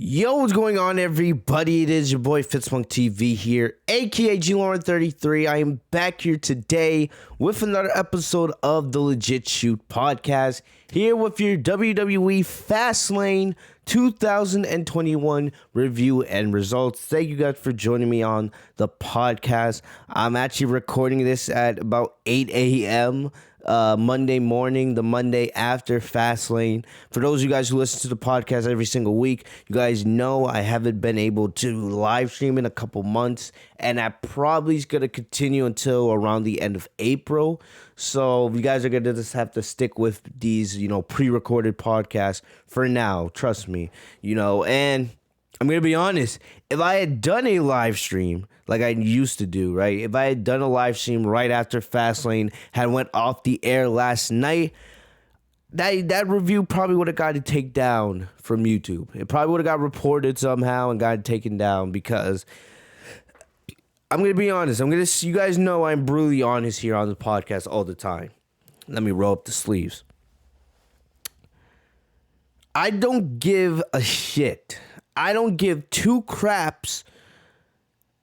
Yo, what's going on, everybody? It is your boy Fitzmonk TV here, aka GLauren33. I am back here today with another episode of the Legit Shoot podcast. Here with your WWE Fastlane 2021 review and results. Thank you guys for joining me on the podcast. I'm actually recording this at about 8 a.m. Monday morning, the Monday after Fastlane. For those of you guys who listen to the podcast every single week, you guys know I haven't been able to live stream in a couple months, and that probably is going to continue until around the end of April. So you guys are going to just have to stick with these, pre-recorded podcasts for now. Trust me, and I'm going to be honest. If I had done a live stream like I used to do, right? If I had done a live stream right after Fastlane had went off the air last night, that review probably would have got to take down from YouTube. It probably would have got reported somehow and got taken down because I'm going to be honest. You guys know I'm brutally honest here on the podcast all the time. Let me roll up the sleeves. I don't give a shit. I don't give two craps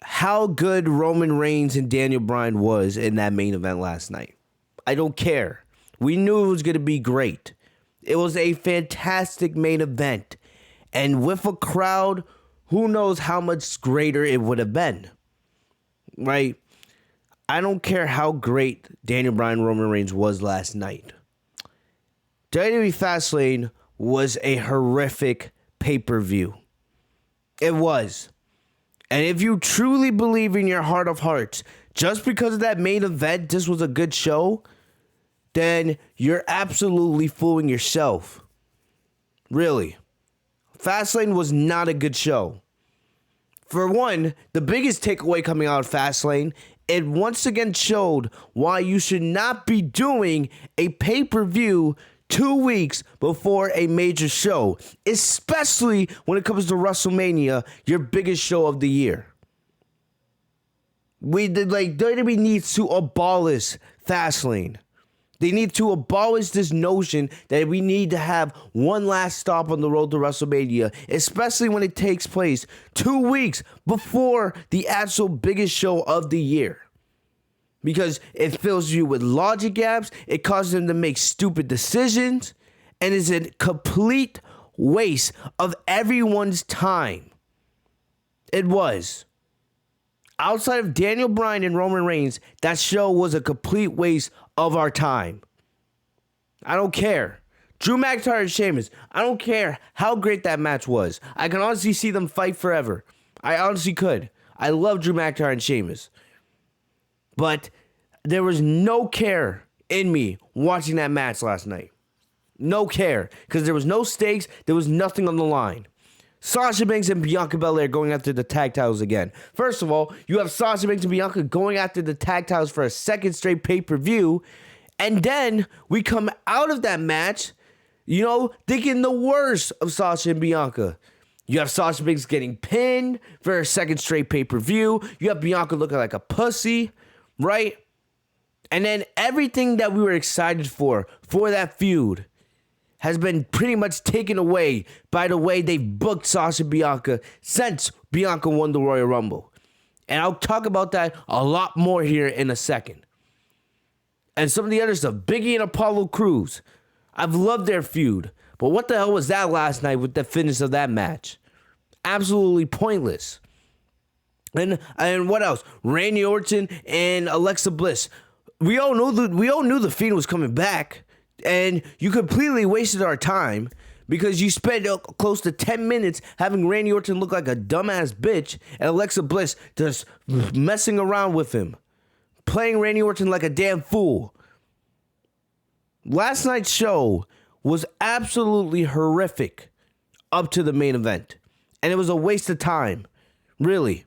how good Roman Reigns and Daniel Bryan was in that main event last night. I don't care. We knew it was going to be great. It was a fantastic main event. And with a crowd, who knows how much greater it would have been. Right? I don't care how great Daniel Bryan Roman Reigns was last night. WWE Fastlane was a horrific pay-per-view. It was. And if you truly believe in your heart of hearts, just because of that main event, this was a good show, then you're absolutely fooling yourself. Really. Fastlane was not a good show. For one, the biggest takeaway coming out of Fastlane, it once again showed why you should not be doing a pay-per-view 2 weeks before a major show, especially when it comes to WrestleMania, your biggest show of the year. WWE needs to abolish Fastlane. They need to abolish this notion that we need to have one last stop on the road to WrestleMania, especially when it takes place 2 weeks before the actual biggest show of the year. Because it fills you with logic gaps, it causes them to make stupid decisions, and is a complete waste of everyone's time. It was. Outside of Daniel Bryan and Roman Reigns, that show was a complete waste of our time. I don't care. Drew McIntyre and Sheamus, I don't care how great that match was. I can honestly see them fight forever. I honestly could. I love Drew McIntyre and Sheamus. But there was no care in me watching that match last night. No care. Because there was no stakes. There was nothing on the line. Sasha Banks and Bianca Belair going after the tag titles again. First of all, you have Sasha Banks and Bianca going after the tag titles for a second straight pay-per-view. And then we come out of that match, thinking the worst of Sasha and Bianca. You have Sasha Banks getting pinned for a second straight pay-per-view. You have Bianca looking like a pussy. Right? And then everything that we were excited for that feud has been pretty much taken away by the way they've booked Sasha and Bianca since Bianca won the Royal Rumble. And I'll talk about that a lot more here in a second. And some of the other stuff, Biggie and Apollo Crews. I've loved their feud. But what the hell was that last night with the finish of that match? Absolutely pointless. And what else? Randy Orton and Alexa Bliss. We all knew the Fiend was coming back, and you completely wasted our time because you spent close to 10 minutes having Randy Orton look like a dumbass bitch and Alexa Bliss just messing around with him, playing Randy Orton like a damn fool. Last night's show was absolutely horrific up to the main event, and it was a waste of time, really.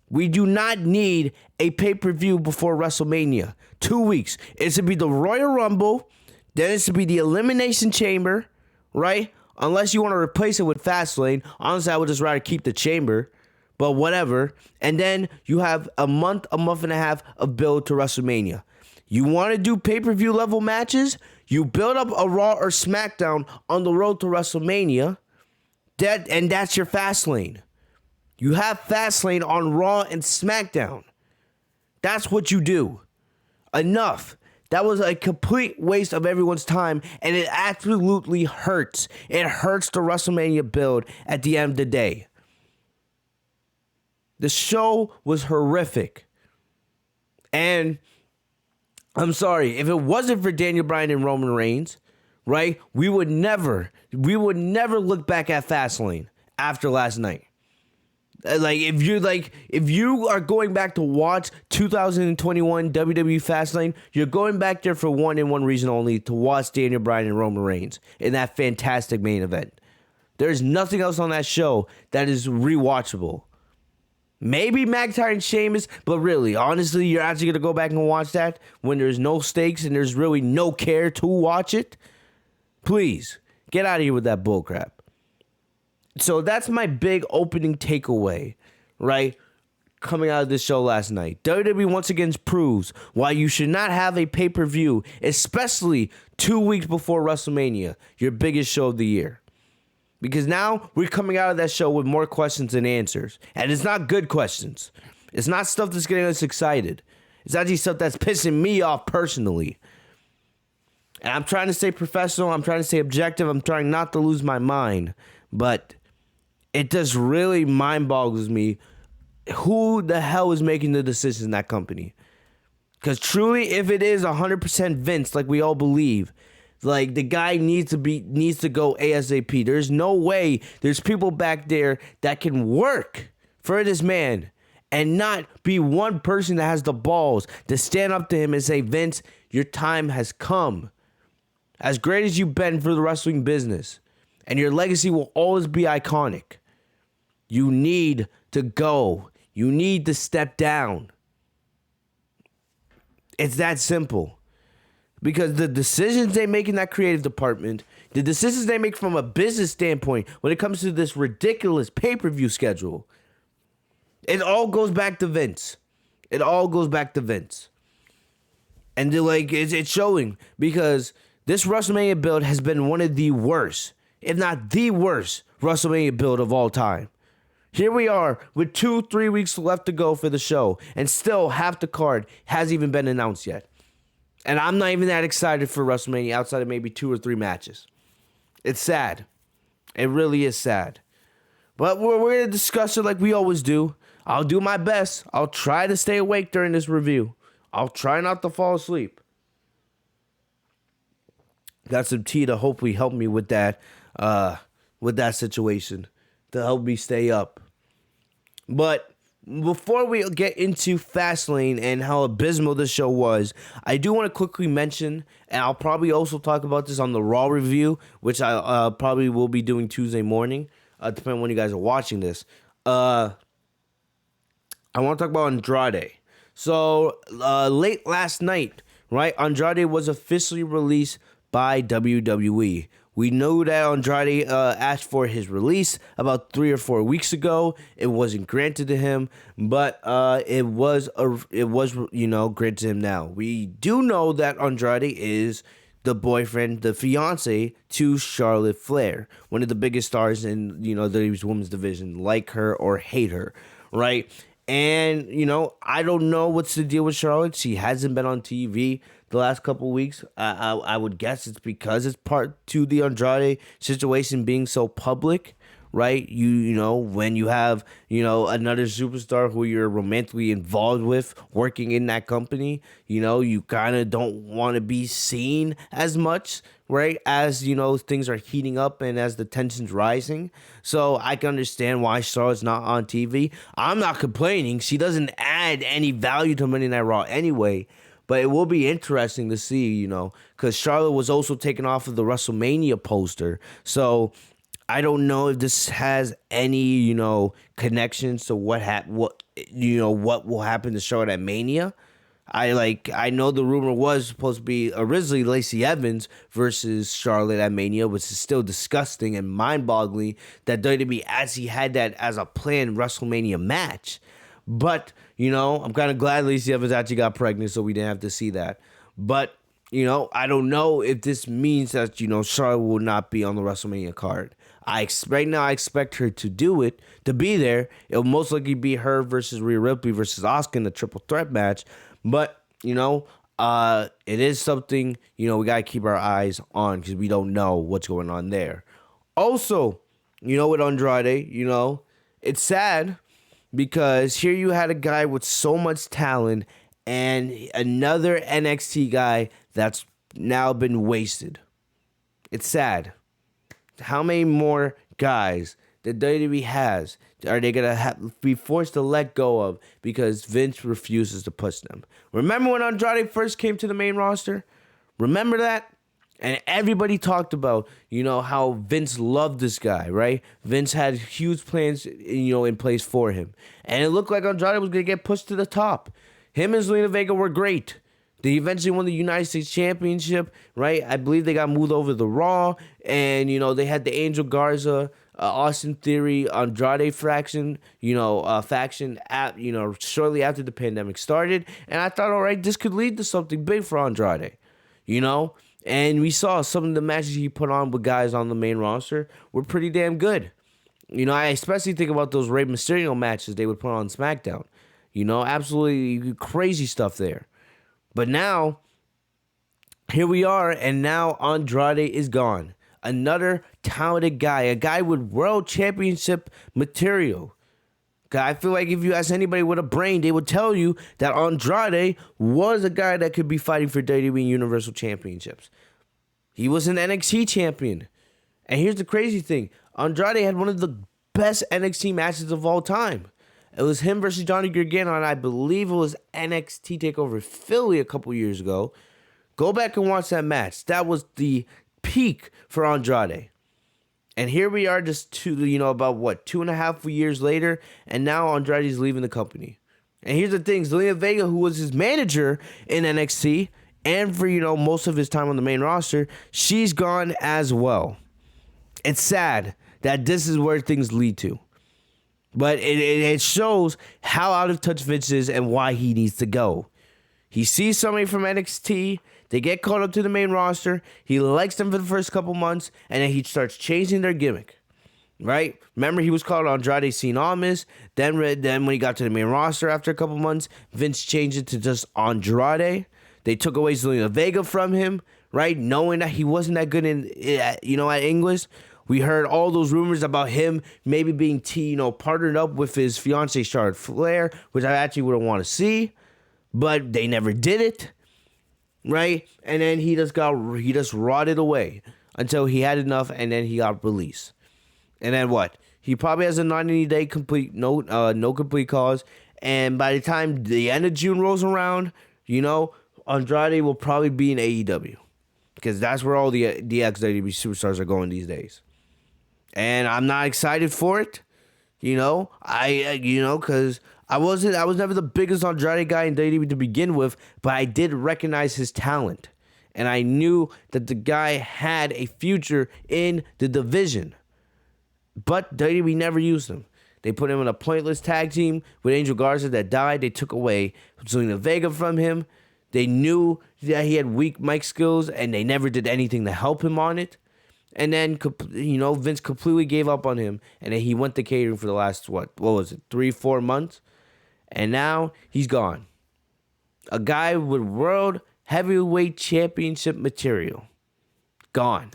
We do not need a pay-per-view before WrestleMania. 2 weeks. It should be the Royal Rumble. Then it should be the Elimination Chamber, right? Unless you want to replace it with Fastlane. Honestly, I would just rather keep the Chamber. But whatever. And then you have a month and a half of build to WrestleMania. You want to do pay-per-view level matches? You build up a Raw or SmackDown on the road to WrestleMania. That's your Fastlane. You have Fastlane on Raw and SmackDown. That's what you do. Enough. That was a complete waste of everyone's time, and it absolutely hurts. It hurts the WrestleMania build at the end of the day. The show was horrific. And I'm sorry, if it wasn't for Daniel Bryan and Roman Reigns, right, we would never look back at Fastlane after last night. If you are going back to watch 2021 WWE Fastlane, you're going back there for one and one reason only, to watch Daniel Bryan and Roman Reigns in that fantastic main event. There's nothing else on that show that is rewatchable. Maybe McIntyre and Sheamus, but really, honestly, you're actually going to go back and watch that when there's no stakes and there's really no care to watch it? Please, get out of here with that bullcrap. So that's my big opening takeaway, right? Coming out of this show last night. WWE once again proves why you should not have a pay-per-view, especially 2 weeks before WrestleMania, your biggest show of the year. Because now we're coming out of that show with more questions than answers. And it's not good questions. It's not stuff that's getting us excited. It's actually stuff that's pissing me off personally. And I'm trying to stay professional. I'm trying to stay objective. I'm trying not to lose my mind. But it just really mind boggles me who the hell is making the decisions in that company. Because truly, if it is 100% Vince, like we all believe, like the guy needs to go ASAP. There's no way there's people back there that can work for this man and not be one person that has the balls to stand up to him and say, Vince, your time has come. As great as you've been for the wrestling business, and your legacy will always be iconic, you need to go. You need to step down. It's that simple. Because the decisions they make in that creative department, the decisions they make from a business standpoint when it comes to this ridiculous pay-per-view schedule, it all goes back to Vince. It all goes back to Vince. And it's showing, because this WrestleMania build has been one of the worst, if not the worst, WrestleMania build of all time. Here we are with 2-3 weeks left to go for the show, and still half the card hasn't even been announced yet. And I'm not even that excited for WrestleMania outside of maybe 2 or 3 matches. It's sad. It really is sad. But we're going to discuss it like we always do. I'll do my best. I'll try to stay awake during this review. I'll try not to fall asleep. Got some tea to hopefully help me with that situation, to help me stay up. But before we get into Fastlane and how abysmal this show was, I do want to quickly mention, and I'll probably also talk about this on the Raw review, which I probably will be doing Tuesday morning, depending on when you guys are watching this. I want to talk about Andrade. So, late last night, right, Andrade was officially released by WWE. We know that Andrade asked for his release about 3 or 4 weeks ago. It wasn't granted to him, but it was granted to him now. We do know that Andrade is the boyfriend, the fiance to Charlotte Flair, one of the biggest stars in the women's division, like her or hate her, right? And I don't know what's the deal with Charlotte. She hasn't been on TV the last couple weeks. I would guess it's because it's part to the Andrade situation being so public, right? When you have, another superstar who you're romantically involved with working in that company, you kind of don't want to be seen as much, right? As, things are heating up and as the tension's rising. So I can understand why Charlotte's not on TV. I'm not complaining. She doesn't add any value to Monday Night Raw anyway. But it will be interesting to see, because Charlotte was also taken off of the WrestleMania poster. So I don't know if this has any, connections to what will happen to Charlotte at Mania. I know the rumor was supposed to be originally Lacey Evans versus Charlotte at Mania, which is still disgusting and mind-boggling that WWE actually had that as a planned WrestleMania match. But, I'm kind of glad Lacey Evans actually got pregnant, so we didn't have to see that. But, I don't know if this means that, Charlotte will not be on the WrestleMania card. Right now I expect her to do it, to be there. It'll most likely be her versus Rhea Ripley versus Asuka in the triple threat match. But, it is something, we got to keep our eyes on because we don't know what's going on there. Also, with Andrade, it's sad because here you had a guy with so much talent and another NXT guy that's now been wasted. It's sad. How many more guys that WWE has are they going to be forced to let go of because Vince refuses to push them? Remember when Andrade first came to the main roster? Remember that? And everybody talked about, how Vince loved this guy, right? Vince had huge plans, in place for him. And it looked like Andrade was going to get pushed to the top. Him and Zelina Vega were great. They eventually won the United States Championship, right? I believe they got moved over to Raw. And, they had the Angel Garza, Austin Theory, Andrade faction, shortly after the pandemic started. And I thought, all right, this could lead to something big for Andrade, And we saw some of the matches he put on with guys on the main roster were pretty damn good. I especially think about those Rey Mysterio matches they would put on SmackDown. Absolutely crazy stuff there. But now, here we are, and now Andrade is gone. Another talented guy, a guy with world championship material. I feel like if you ask anybody with a brain, they would tell you that Andrade was a guy that could be fighting for WWE Universal Championships. He was an NXT champion. And here's the crazy thing. Andrade had one of the best NXT matches of all time. It was him versus Johnny Gargano, and I believe it was NXT TakeOver Philly a couple years ago. Go back and watch that match. That was the peak for Andrade. And here we are just about 2.5 years later, and now Andrade's leaving the company. And here's the thing, Zelina Vega, who was his manager in NXT, and for, most of his time on the main roster, she's gone as well. It's sad that this is where things lead to. But it shows how out of touch Vince is and why he needs to go. He sees somebody from NXT, they get caught up to the main roster, he likes them for the first couple months, and then he starts changing their gimmick. Right? Remember, he was called Andrade Cien Almas. Then when he got to the main roster after a couple months, Vince changed it to just Andrade. They took away Zelina Vega from him, right? Knowing that he wasn't that good at English. We heard all those rumors about him maybe being partnered up with his fiancée Charlotte Flair, which I actually wouldn't want to see, but they never did it, right? And then he just rotted away until he had enough, and then he got released. And then what? He probably has a 90-day complete no complete cause, and by the time the end of June rolls around, Andrade will probably be in AEW because that's where all the ex-WWE superstars are going these days. And I'm not excited for it, because I was never the biggest Andrade guy in WWE to begin with, but I did recognize his talent. And I knew that the guy had a future in the division. But WWE never used him. They put him in a pointless tag team with Angel Garza that died. They took away Zelina Vega from him. They knew that he had weak mic skills, and they never did anything to help him on it. And then, Vince completely gave up on him. And then he went to catering for the last, 3-4 months? And now he's gone. A guy with world heavyweight championship material. Gone.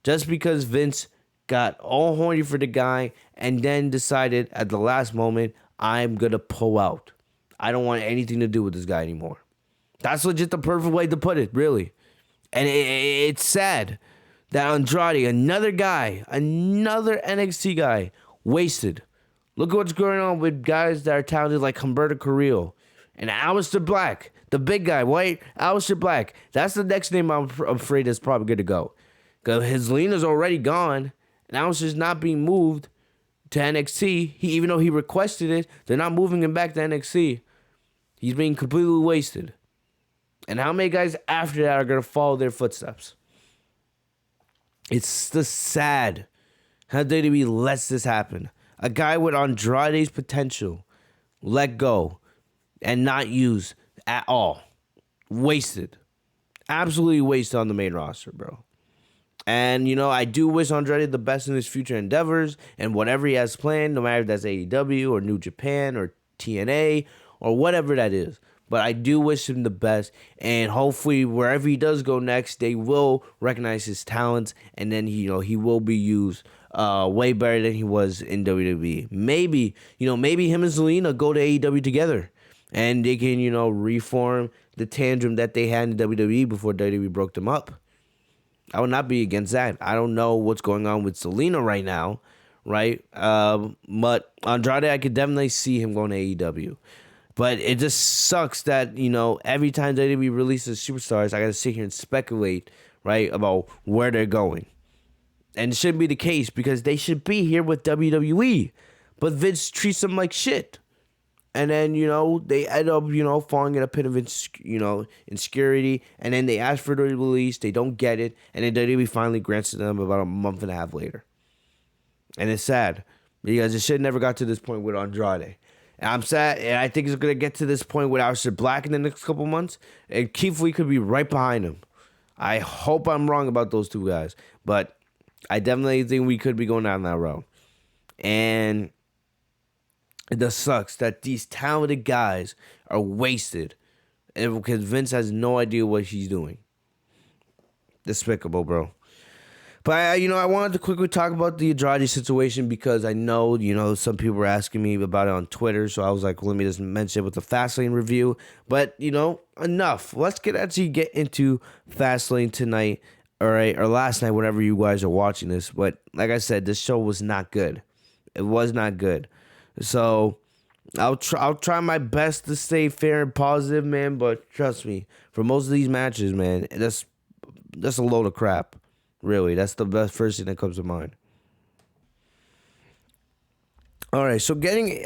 Just because Vince got all horny for the guy and then decided at the last moment, I'm going to pull out. I don't want anything to do with this guy anymore. That's legit the perfect way to put it, really. And it's sad that Andrade, another NXT guy, wasted. Look at what's going on with guys that are talented like Humberto Carrillo and Aleister Black, the big guy, right? Aleister Black. That's the next name I'm afraid is probably going to go. Because his Lena's already gone, and Aleister's not being moved to NXT. Even though he requested it, they're not moving him back to NXT. He's being completely wasted. And how many guys after that are going to follow their footsteps? It's just sad how WWE lets this happen. A guy with Andrade's potential let go and not used at all. Wasted. Absolutely wasted on the main roster, bro. And, I do wish Andrade the best in his future endeavors and whatever he has planned, no matter if that's AEW or New Japan or TNA or whatever that is. But I do wish him the best, and hopefully wherever he does go next, they will recognize his talents, and then he will be used way better than he was in WWE. Maybe him and Zelina go to AEW together, and they can reform the tantrum that they had in WWE before WWE broke them up. I would not be against that. I don't know what's going on with Selena right now, right? But Andrade, I could definitely see him going to AEW. But it just sucks that, every time WWE releases superstars, I got to sit here and speculate, right, about where they're going. And it shouldn't be the case because they should be here with WWE. But Vince treats them like shit. And then, they end up, falling in a pit of, insecurity. And then they ask for the release. They don't get it. And then WWE finally grants it them about a month and a half later. And it's sad because it should never got to this point with Andrade. And I'm sad, and I think it's going to get to this point with Aleister Black in the next couple months. And Keith Lee could be right behind him. I hope I'm wrong about those two guys. But I definitely think we could be going down that road. And it just sucks that these talented guys are wasted because Vince has no idea what he's doing. Despicable, bro. But, I wanted to quickly talk about the Andrade situation because I know, some people were asking me about it on Twitter. So I was like, let me just mention it with the Fastlane review. But, enough. Let's actually get into Fastlane tonight, all right, or last night, whenever you guys are watching this. But like I said, this show was not good. It was not good. So I'll try my best to stay fair and positive, man. But trust me, for most of these matches, man, that's a load of crap. Really, that's the best first thing that comes to mind. All right, so getting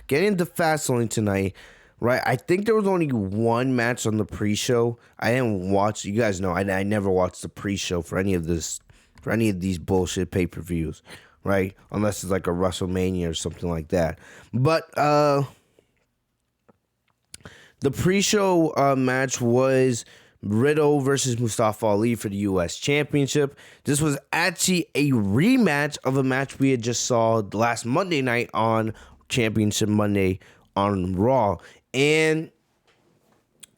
into Fastlane tonight, right? I think there was only one match on the pre-show. I didn't watch. You guys know I never watched the pre-show for any of these bullshit pay-per-views, right? Unless it's like a WrestleMania or something like that. But the pre-show match was Riddle versus Mustafa Ali for the U.S. Championship. This was actually a rematch of a match we had just saw last Monday night on Championship Monday on Raw. And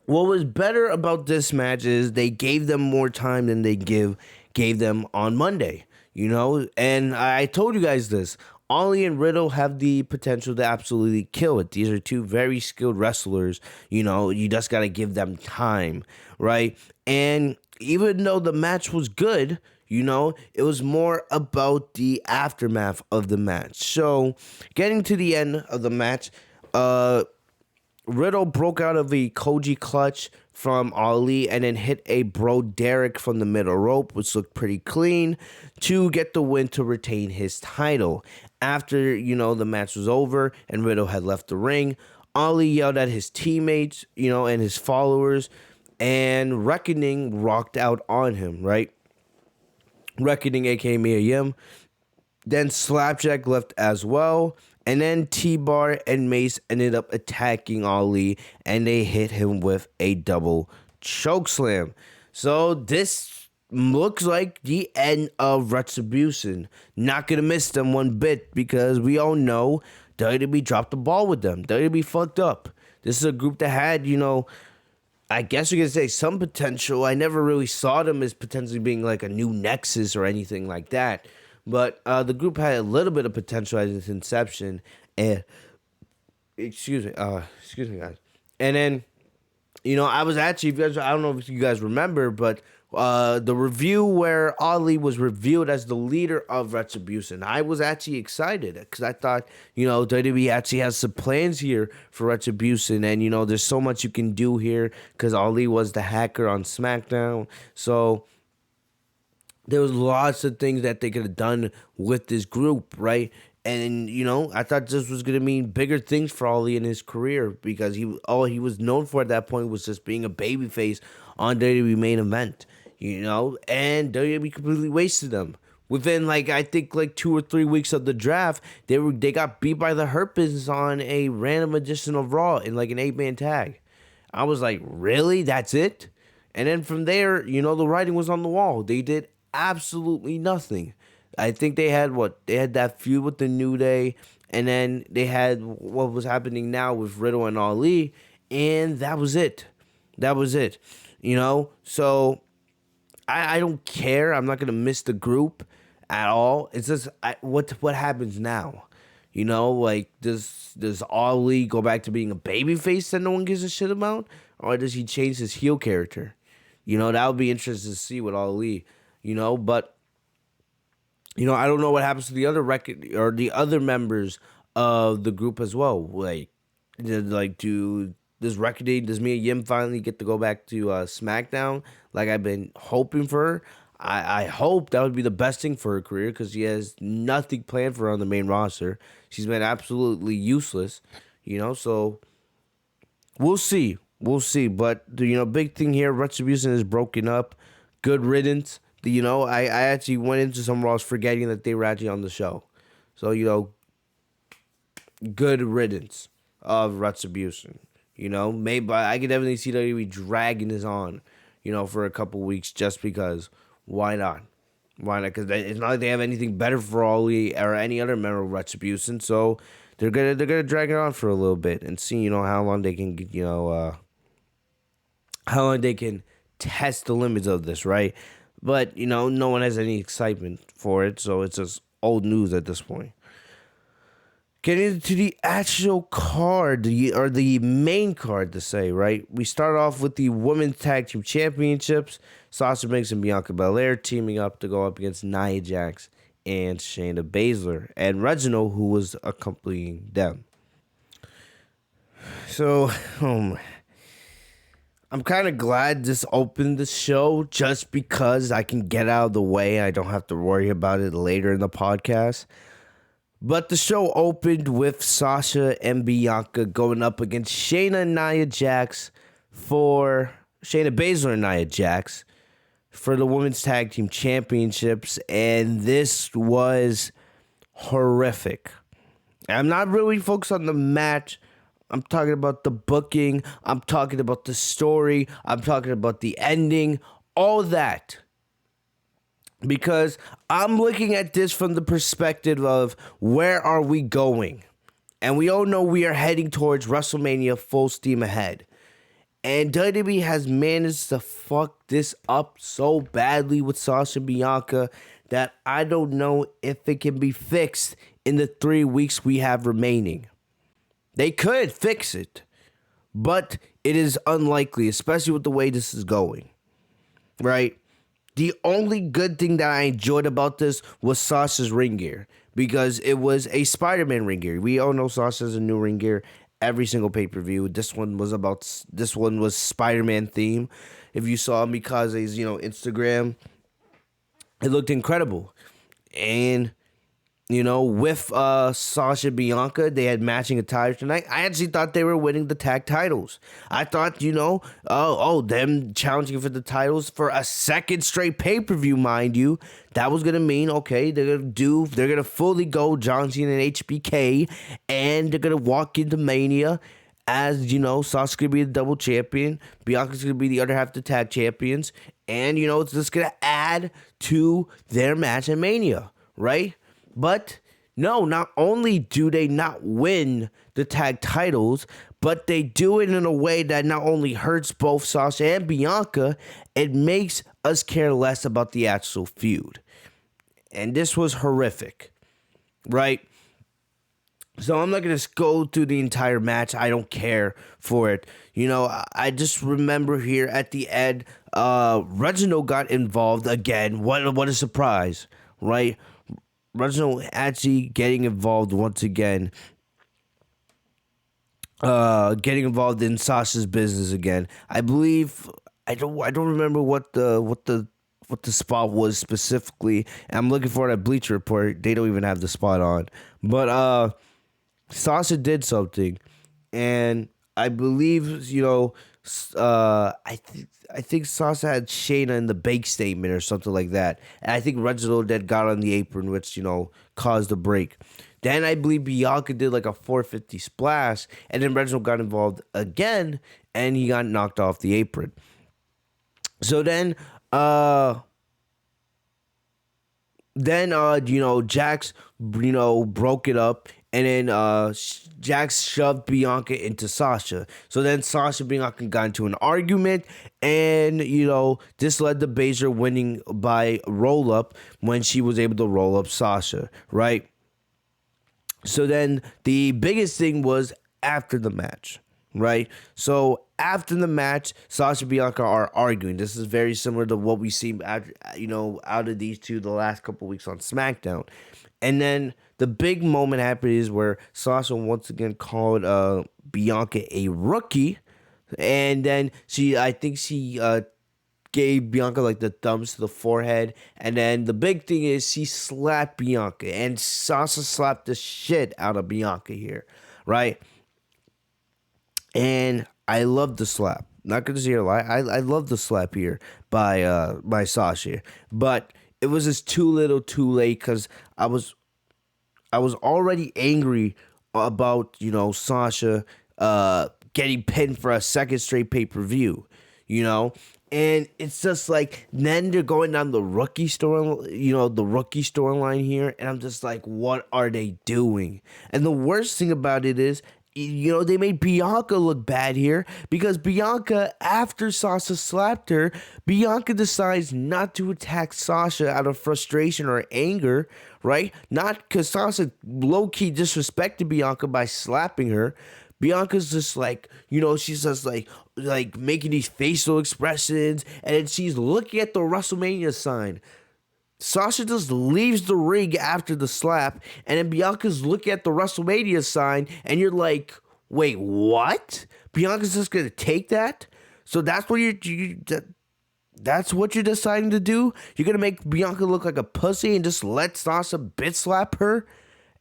what was better about this match is they gave them more time than they gave them on Monday. And I told you guys this. Ali and Riddle have the potential to absolutely kill it. These are two very skilled wrestlers. You just got to give them time, right? And even though the match was good, it was more about the aftermath of the match. So, getting to the end of the match, Riddle broke out of a Koji clutch from Ali and then hit a Bro Derek from the middle rope, which looked pretty clean, to get the win to retain his title. After, the match was over and Riddle had left the ring, Ali yelled at his teammates, and his followers, and Reckoning rocked out on him, right? Reckoning, aka Mia Yim. Then Slapjack left as well. And then T-Bar and Mace ended up attacking Ali, and they hit him with a double chokeslam. So this looks like the end of Retribution. Not going to miss them one bit because we all know WWE dropped the ball with them. WWE fucked up. This is a group that had, I guess you could say some potential. I never really saw them as potentially being like a new Nexus or anything like that. But the group had a little bit of potential at its inception. And excuse me, guys. And then, I was actually, I don't know if you guys remember, but the review where Ali was revealed as the leader of Retribution, I was actually excited because I thought, WWE actually has some plans here for Retribution, and there's so much you can do here because Ali was the hacker on SmackDown, so there was lots of things that they could have done with this group, right? And, I thought this was going to mean bigger things for Ali in his career because all he was known for at that point was just being a babyface on WWE Main Event, and WWE completely wasted him. Within, I think 2 or 3 weeks of the draft, they got beat by the Hurt Business on a random edition of Raw in, an 8-man tag. I was like, really? That's it? And then from there, the writing was on the wall. They did absolutely nothing. I think they had what? They had that feud with the New Day, and then they had what was happening now with Riddle and Ali, and that was it. That was it. So I don't care. I'm not gonna miss the group at all. It's just what happens now. Like does Ali go back to being a babyface that no one gives a shit about, or does he change his heel character? That would be interesting to see with Ali. But I don't know what happens to the other record or the other members of the group as well. Does Mia Yim finally get to go back to SmackDown like I've been hoping for her? I hope that would be the best thing for her career because she has nothing planned for her on the main roster. She's been absolutely useless, so we'll see. We'll see. But, big thing here, Retribution is broken up. Good riddance. I actually went into some Raws forgetting that they were actually on the show. So, good riddance of Retribution. Maybe I could definitely see WWE dragging this on, for a couple weeks just because. Why not? Why not? Because it's not like they have anything better for Ali or any other member of Retribution. So they're gonna drag it on for a little bit and see, how long they can get, how long they can test the limits of this, right? But no one has any excitement for it, so it's just old news at this point. Getting into the actual card, or the main card to say, right? We start off with the Women's Tag Team Championships. Sasha Banks and Bianca Belair teaming up to go up against Nia Jax and Shayna Baszler. And Reginald, who was accompanying them. So, I'm kind of glad this opened the show just because I can get out of the way. I don't have to worry about it later in the podcast. But the show opened with Sasha and Bianca going up against Shayna Baszler and Nia Jax for the Women's Tag Team Championships. And this was horrific. I'm not really focused on the match. I'm talking about the booking. I'm talking about the story. I'm talking about the ending. All that. Because I'm looking at this from the perspective of where are we going? And we all know we are heading towards WrestleMania full steam ahead. And WWE has managed to fuck this up so badly with Sasha and Bianca that I don't know if it can be fixed in the 3 weeks we have remaining. They could fix it, but it is unlikely, especially with the way this is going, right? The only good thing that I enjoyed about this was Sasha's ring gear because it was a Spider-Man ring gear. We all know Sasha has a new ring gear every single pay-per-view. This one was Spider-Man theme. If you saw Mikaze's, Instagram, it looked incredible. And with Sasha and Bianca, they had matching attire tonight. I actually thought they were winning the tag titles. I thought, them challenging for the titles for a second straight pay-per-view, mind you. That was going to mean, okay, they're going to fully go John Cena and HBK, and they're going to walk into Mania as, Sasha's going to be the double champion. Bianca's going to be the other half of the tag champions. And, it's just going to add to their match at Mania, right? But no, not only do they not win the tag titles, but they do it in a way that not only hurts both Sasha and Bianca, it makes us care less about the actual feud. And this was horrific, right? So I'm not going to go through the entire match. I don't care for it. I just remember here at the end, Reginald got involved again. What a surprise, right? Reginald actually getting involved once again, getting involved in Sasha's business again. I believe I don't remember what the spot was specifically. I'm looking for it at Bleacher Report. They don't even have the spot on, but Sasha did something, and I believe I think Sasha had Shayna in the bake statement or something like that. And I think Reginald then got on the apron, which, caused the break. Then I believe Bianca did like a 450 splash, and then Reginald got involved again, and he got knocked off the apron. So uh Jax, broke it up, and then Jax shoved Bianca into Sasha. So then Sasha and Bianca got into an argument, and this led to Baszler winning by roll up when she was able to roll up Sasha, right? So then the biggest thing was after the match, right? So after the match, Sasha and Bianca are arguing. This is very similar to what we see out of these two the last couple weeks on SmackDown. And then the big moment happened is where Sasha once again called Bianca a rookie, and then I think she gave Bianca like the thumbs to the forehead, and then the big thing is she slapped Bianca, and Sasha slapped the shit out of Bianca here, right? And I love the slap. Not gonna say a lie. I love the slap here by Sasha, but it was just too little, too late because I was already angry about Sasha getting pinned for a second straight pay-per-view, and it's just like then they're going down the rookie storyline here, and I'm just like, what are they doing? And the worst thing about it is, they made Bianca look bad here because Bianca, after Sasha slapped her, Bianca decides not to attack Sasha out of frustration or anger, right? Not because Sasha low-key disrespected Bianca by slapping her. Bianca's just like, she's just like making these facial expressions, and then she's looking at the WrestleMania sign. Sasha just leaves the ring after the slap, and then Bianca's looking at the WrestleMania sign, and you're like, wait, what? Bianca's just gonna take that? So that's what that's what you're deciding to do? You're gonna make Bianca look like a pussy and just let Sasha bitch slap her?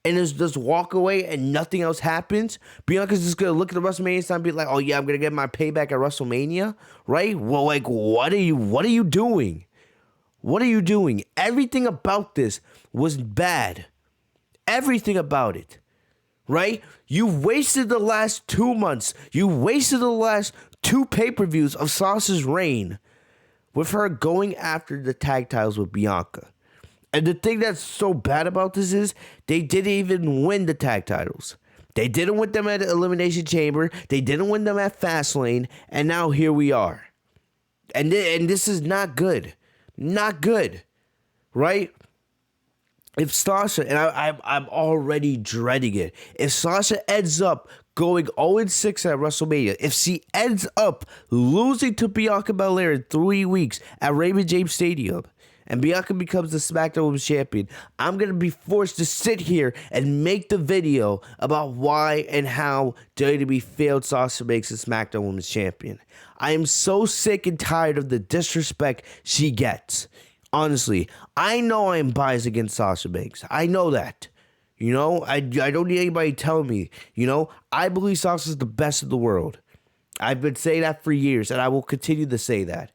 And just walk away and nothing else happens? Bianca's just gonna look at the WrestleMania sign and be like, oh yeah, I'm gonna get my payback at WrestleMania? Right? Well, like, what are you doing? What are you doing? Everything about this was bad. Everything about it. Right? You wasted the last 2 months. You wasted the last 2 pay-per-views of Sasha's reign with her going after the tag titles with Bianca. And the thing that's so bad about this is they didn't even win the tag titles. They didn't win them at Elimination Chamber. They didn't win them at Fastlane. And now here we are. And this is not good. Not good. Right? If Sasha, and I'm already dreading it. If Sasha ends up going 0-6 at WrestleMania, if she ends up losing to Bianca Belair in 3 weeks at Raymond James Stadium, and Bianca becomes the SmackDown Women's Champion, I'm going to be forced to sit here and make the video about why and how WWE failed Sasha Banks as SmackDown Women's Champion. I am so sick and tired of the disrespect she gets. Honestly, I know I'm biased against Sasha Banks. I know that. I don't need anybody telling me. I believe Sasha's the best in the world. I've been saying that for years, and I will continue to say that.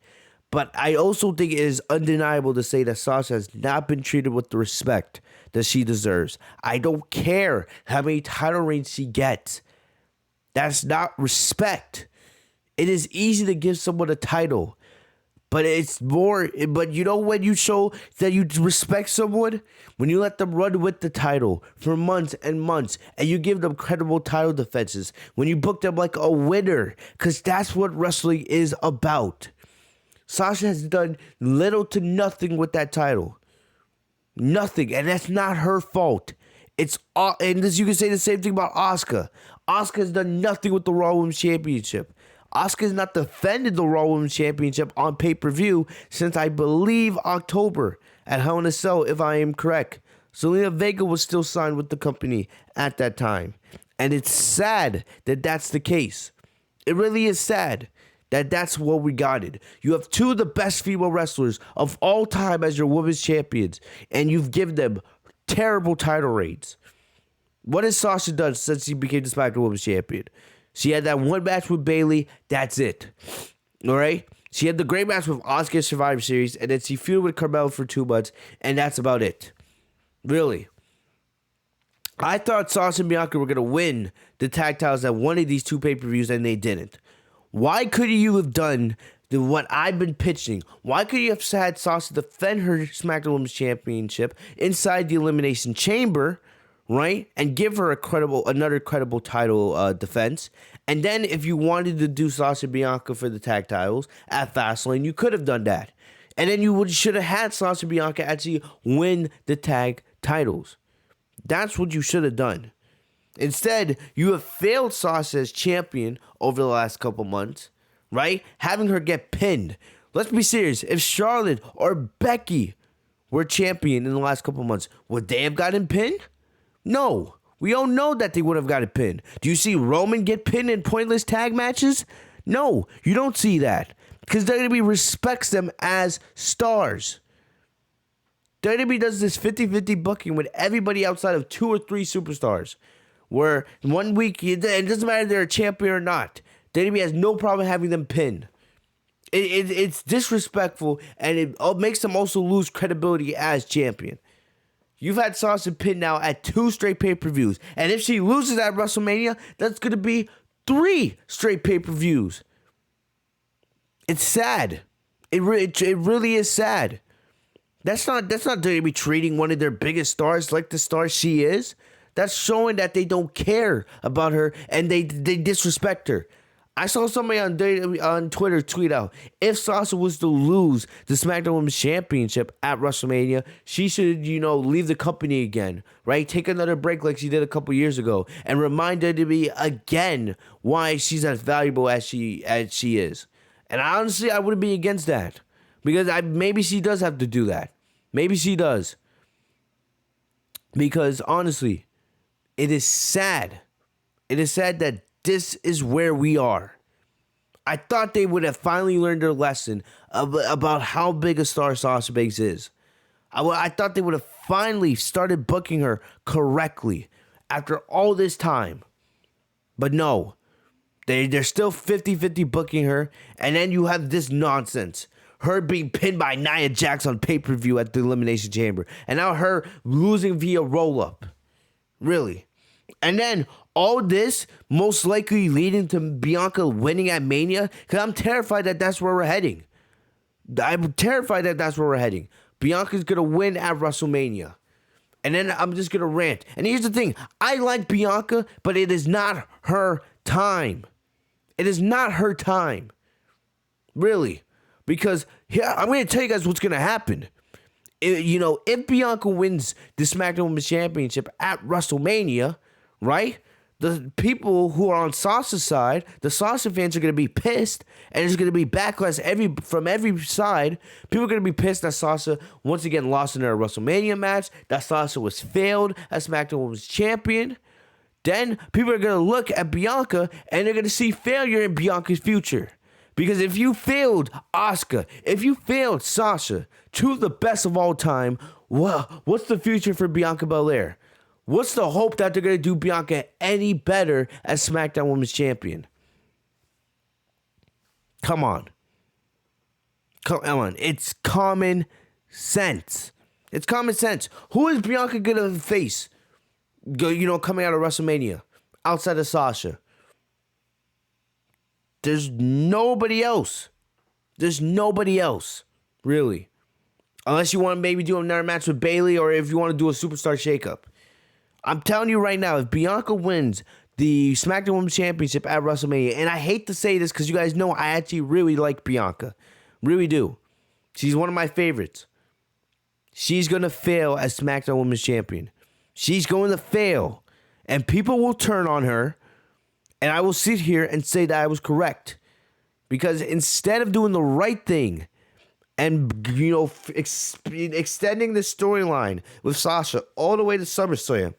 But I also think it is undeniable to say that Sasha has not been treated with the respect that she deserves. I don't care how many title reigns she gets. That's not respect. It is easy to give someone a title, but it's more. But when you show that you respect someone, when you let them run with the title for months and months, and you give them credible title defenses, when you book them like a winner, because that's what wrestling is about. Sasha has done little to nothing with that title. Nothing. And that's not her fault. And as you can say the same thing about Asuka. Asuka has done nothing with the Raw Women's Championship. Asuka has not defended the Raw Women's Championship on pay-per-view since, I believe, October at Hell in a Cell, if I am correct. Zelina Vega was still signed with the company at that time. And it's sad that that's the case. It really is sad. That's what we got it. You have 2 of the best female wrestlers of all time as your women's champions, and you've given them terrible title reigns. What has Sasha done since she became the SmackDown Women's Champion? She had that one match with Bayley. That's it. All right? She had the great match with Asuka Survivor Series, and then she feuded with Carmella for 2 months, and that's about it. Really. I thought Sasha and Bianca were going to win the tag titles at one of these 2 pay-per-views, and they didn't. Why couldn't you have done what I've been pitching. Why could you have had Sasha defend her SmackDown Women's Championship inside the Elimination Chamber, right? And give her another credible title defense. And then if you wanted to do Sasha Bianca for the tag titles at Fastlane, you could have done that. And then you should have had Sasha Bianca actually win the tag titles. That's what you should have done. Instead, you have failed Sasha as champion over the last couple months, right? Having her get pinned. Let's be serious. If Charlotte or Becky were champion in the last couple months, would they have gotten pinned? No. We all know that they would have gotten pinned. Do you see Roman get pinned in pointless tag matches? No, you don't see that. Because WWE respects them as stars. WWE does this 50-50 booking with everybody outside of 2 or 3 superstars. Where 1 week, it doesn't matter if they're a champion or not. WWE has no problem having them pinned. It's disrespectful, and it makes them also lose credibility as champion. You've had Sasha pinned now at 2 straight pay-per-views. And if she loses at WrestleMania, that's going to be 3 straight pay-per-views. It's sad. It really is sad. That's not WWE treating one of their biggest stars like the star she is. That's showing that they don't care about her and they disrespect her. I saw somebody on Twitter tweet out, if Sasha was to lose the SmackDown Women's Championship at WrestleMania, she should, leave the company again, right? Take another break like she did a couple years ago and remind WWE again why she's as valuable as she is. And honestly, I wouldn't be against that because maybe she does have to do that. Maybe she does. Because honestly, it is sad. It is sad that this is where we are. I thought they would have finally learned their lesson about how big a star Sasha Banks is. I thought they would have finally started booking her correctly after all this time. But no, they're still 50-50 booking her. And then you have this nonsense. Her being pinned by Nia Jax on pay-per-view at the Elimination Chamber. And now her losing via roll-up. Really. And then all this most likely leading to Bianca winning at Mania. Because I'm terrified that that's where we're heading. I'm terrified that that's where we're heading. Bianca's going to win at WrestleMania. And then I'm just going to rant. And here's the thing. I like Bianca, but it is not her time. It is not her time. Really. Because here, I'm going to tell you guys what's going to happen. If Bianca wins the SmackDown Women's Championship at WrestleMania, right? The people who are on Sasha's side, the Sasha fans are going to be pissed, and there's going to be backlash from every side. People are going to be pissed that Sasha once again lost in her WrestleMania match, that Sasha was failed as SmackDown Women's Champion. Then people are going to look at Bianca, and they're going to see failure in Bianca's future. Because if you failed Asuka, if you failed Sasha, 2 of the best of all time, well, what's the future for Bianca Belair? What's the hope that they're going to do Bianca any better as SmackDown Women's Champion? Come on. Come on. It's common sense. It's common sense. Who is Bianca going to face, coming out of WrestleMania outside of Sasha? There's nobody else. There's nobody else, really. Unless you want to maybe do another match with Bayley or if you want to do a superstar shakeup. I'm telling you right now, if Bianca wins the SmackDown Women's Championship at WrestleMania, and I hate to say this because you guys know I actually really like Bianca. Really do. She's one of my favorites. She's going to fail as SmackDown Women's Champion. She's going to fail. And people will turn on her. And I will sit here and say that I was correct. Because instead of doing the right thing and, extending the storyline with Sasha all the way to SummerSlam,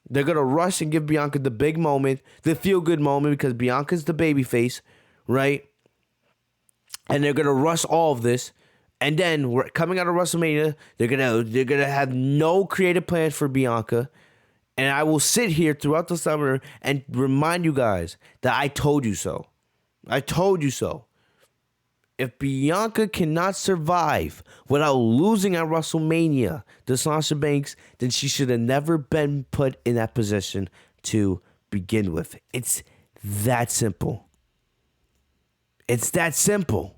they're going to rush and give Bianca the big moment, the feel-good moment, because Bianca's the babyface, right? And they're going to rush all of this. And then, we're coming out of WrestleMania, they're gonna have no creative plans for Bianca. And I will sit here throughout the summer and remind you guys that I told you so. I told you so. If Bianca cannot survive without losing at WrestleMania to Sasha Banks, then she should have never been put in that position to begin with. It's that simple. It's that simple.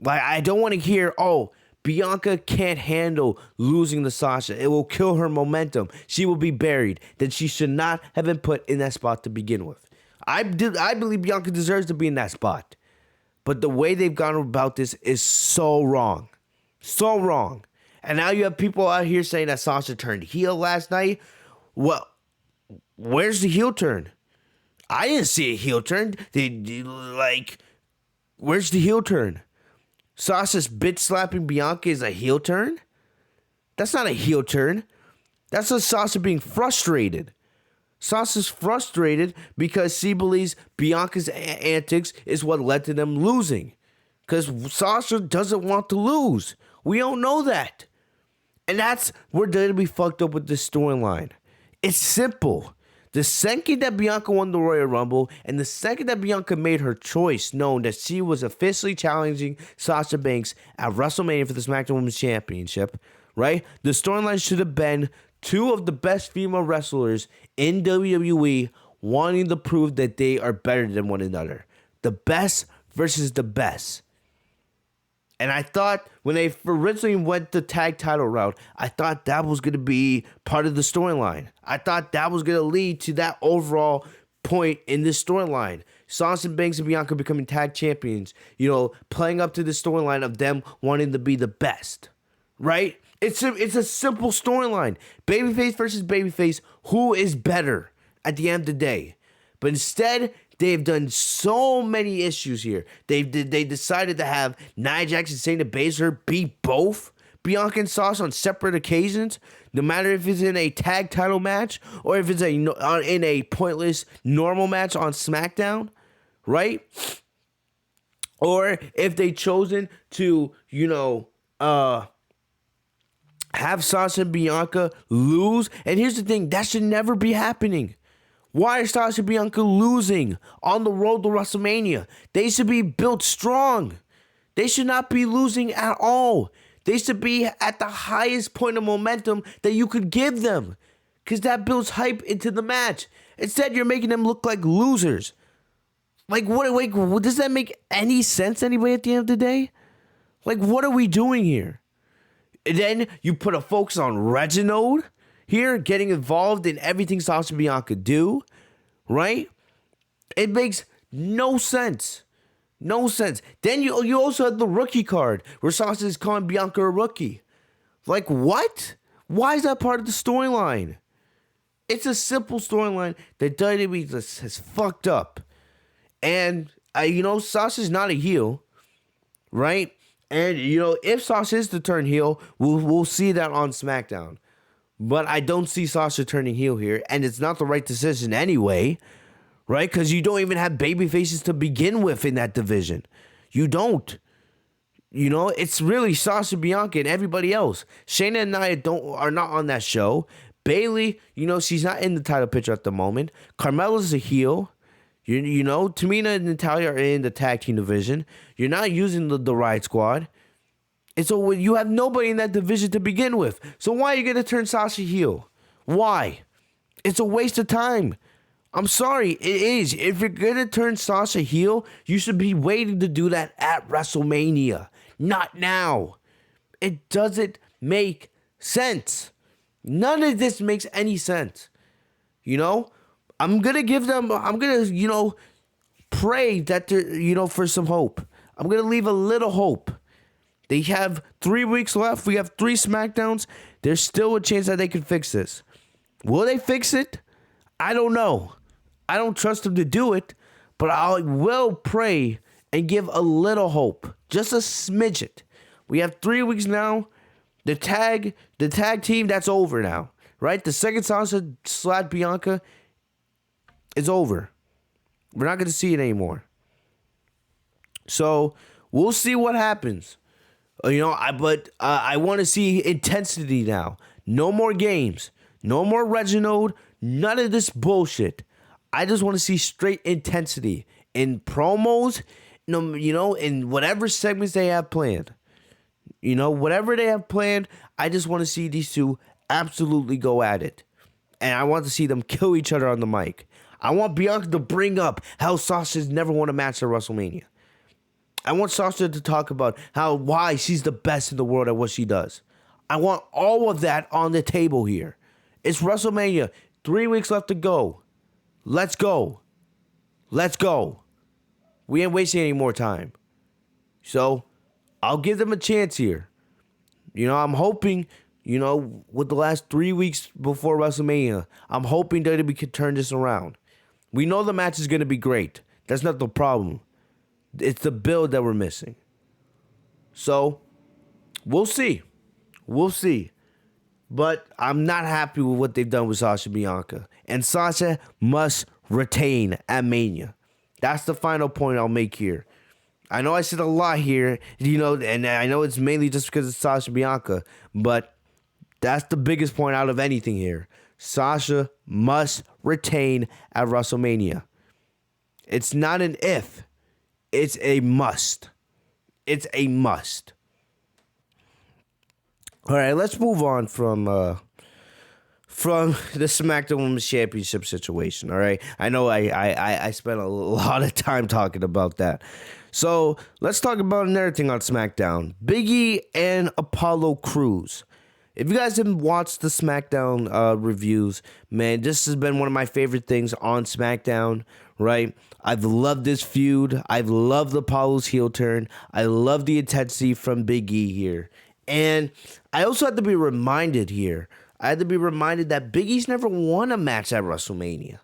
Like, I don't want to hear, oh, Bianca can't handle losing to Sasha. It will kill her momentum. She will be buried. Then she should not have been put in that spot to begin with. I believe Bianca deserves to be in that spot. But the way they've gone about this is so wrong. So wrong. And now you have people out here saying that Sasha turned heel last night. Well, where's the heel turn? I didn't see a heel turn. Where's the heel turn? Sasha's bitch slapping Bianca is a heel turn? That's not a heel turn. That's just Sasha being frustrated. Sasha's frustrated because she believes Bianca's antics is what led to them losing. Because Sasha doesn't want to lose. We don't know that. And that's where they're going to be fucked up with this storyline. It's simple. The second that Bianca won the Royal Rumble and the second that Bianca made her choice known that she was officially challenging Sasha Banks at WrestleMania for the SmackDown Women's Championship, right? The storyline should have been two of the best female wrestlers in WWE wanting to prove that they are better than one another. The best versus the best. And I thought when they originally went the tag title route, I thought that was going to be part of the storyline. I thought that was going to lead to that overall point in this storyline. Sasha Banks and Bianca becoming tag champions, playing up to the storyline of them wanting to be the best, right? It's a simple storyline. Babyface versus babyface, who is better at the end of the day? But instead, they've done so many issues here. They decided to have Nia Jax and Shayna Baszler beat both Bianca and Sasha on separate occasions, no matter if it's in a tag title match or if it's in a pointless normal match on SmackDown, right? Or if they chosen to, have Sasha and Bianca lose. And here's the thing, that should never be happening. Why is Sasha and Bianca losing on the road to WrestleMania? They should be built strong. They should not be losing at all. They should be at the highest point of momentum that you could give them, because that builds hype into the match. Instead, you're making them look like losers. What does that make any sense anyway at the end of the day? What are we doing here? And then you put a focus on Reginald here, getting involved in everything Sasha and Bianca do, right? It makes no sense. No sense. Then you also have the rookie card where Sasha is calling Bianca a rookie. What? Why is that part of the storyline? It's a simple storyline that WWE has fucked up. And, Sasha's not a heel, right? And, if Sasha is to turn heel, we'll see that on SmackDown. But I don't see Sasha turning heel here, and it's not the right decision anyway, right? Because you don't even have baby faces to begin with in that division. You don't. It's really Sasha, Bianca, and everybody else. Shayna and Nia are not on that show. Bayley, she's not in the title picture at the moment. Carmella's a heel. Tamina and Natalya are in the tag team division. You're not using the Riot Squad. And so you have nobody in that division to begin with. So why are you going to turn Sasha heel? Why? It's a waste of time. I'm sorry, it is. If you're going to turn Sasha heel, you should be waiting to do that at WrestleMania. Not now. It doesn't make sense. None of this makes any sense. I'm going to pray that they're, for some hope. I'm going to leave a little hope. They have 3 weeks left. We have 3 SmackDowns. There's still a chance that they can fix this. Will they fix it? I don't know. I don't trust them to do it, but I will pray and give a little hope. Just a smidget. We have 3 weeks now. The tag team, that's over now. Right? The second Sasha / Bianca is over. We're not going to see it anymore. So, we'll see what happens. I want to see intensity now. No more games. No more Reginald. None of this bullshit. I just want to see straight intensity in promos, in whatever segments they have planned. Whatever they have planned, I just want to see these two absolutely go at it. And I want to see them kill each other on the mic. I want Bianca to bring up how Sasha's never won a match at WrestleMania. I want Sasha to talk about why she's the best in the world at what she does. I want all of that on the table here. It's WrestleMania. 3 weeks left to go. Let's go. Let's go. We ain't wasting any more time. So, I'll give them a chance here. I'm hoping, with the last 3 weeks before WrestleMania, I'm hoping WWE can turn this around. We know the match is going to be great. That's not the problem. It's the build that we're missing. So, we'll see. We'll see. But I'm not happy with what they've done with Sasha Bianca. And Sasha must retain at Mania. That's the final point I'll make here. I know I said a lot here, and I know it's mainly just because it's Sasha Bianca, but that's the biggest point out of anything here. Sasha must retain at WrestleMania. It's not an if. It's a must. It's a must. All right, let's move on from the SmackDown Women's Championship situation. All right, I know I spent a lot of time talking about that. So let's talk about another thing on SmackDown: Big E and Apollo Crews. If you guys haven't watched the SmackDown reviews, man, this has been one of my favorite things on SmackDown. Right? I've loved this feud. I've loved Apollo's heel turn. I love the intensity from Big E here. And I also had to be reminded here. I had to be reminded that Big E's never won a match at WrestleMania.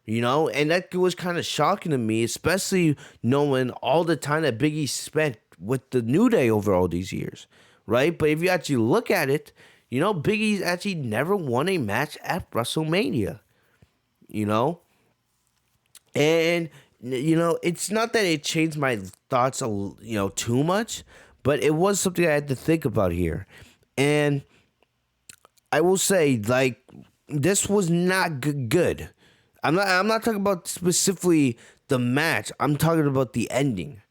And that was kind of shocking to me, especially knowing all the time that Big E spent with the New Day over all these years. Right? But if you actually look at it, Big E's actually never won a match at WrestleMania. And, it's not that it changed my thoughts, too much, but it was something I had to think about here. And I will say, this was not good. I'm not talking about specifically the match. I'm talking about the ending.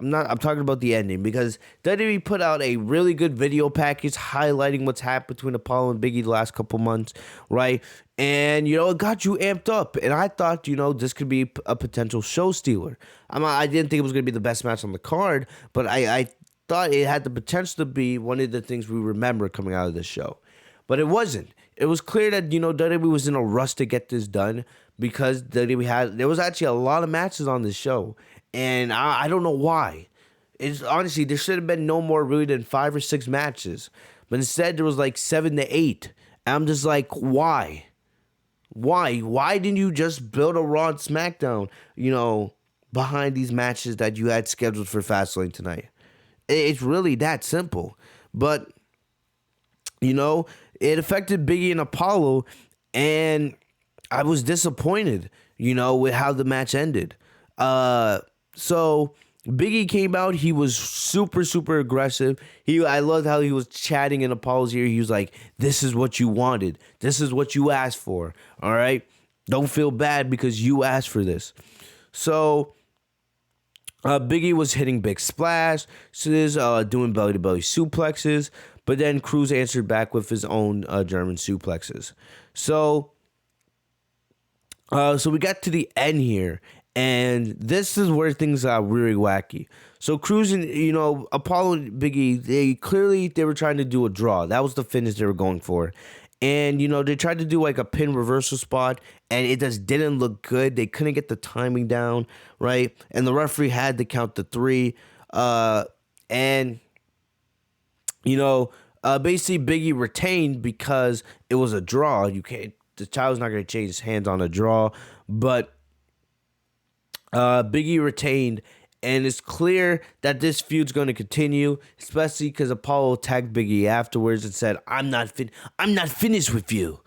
I'm talking about the ending because WWE put out a really good video package highlighting what's happened between Apollo and Big E the last couple months, right? And, it got you amped up. And I thought, this could be a potential show stealer. I didn't think it was going to be the best match on the card, but I thought it had the potential to be one of the things we remember coming out of this show. But it wasn't. It was clear that, WWE was in a rush to get this done because there was actually a lot of matches on this show. And I don't know why. Honestly, there should have been no more really than 5 or 6 matches. But instead, there was 7 to 8. And I'm just like, why? Why? Why didn't you just build a Raw and SmackDown, behind these matches that you had scheduled for Fastlane tonight? It's really that simple. But, it affected Big E and Apollo. And I was disappointed, with how the match ended. So Big E came out. He was super, super aggressive. I loved how he was chatting in Apollo's ear. He was like, "This is what you wanted. This is what you asked for. All right, don't feel bad because you asked for this." So Big E was hitting big splash, doing belly to belly suplexes, but then Crews answered back with his own German suplexes. So we got to the end here. And this is where things got really wacky. So Crews and, Apollo and Big E, they were trying to do a draw. That was the finish they were going for. And, they tried to do a pin reversal spot, and it just didn't look good. They couldn't get the timing down, right? And the referee had to count to 3. Basically Big E retained because it was a draw. The child's not going to change his hands on a draw, but Big E retained, and it's clear that this feud's going to continue, especially because Apollo tagged Big E afterwards and said, I'm not finished with you,"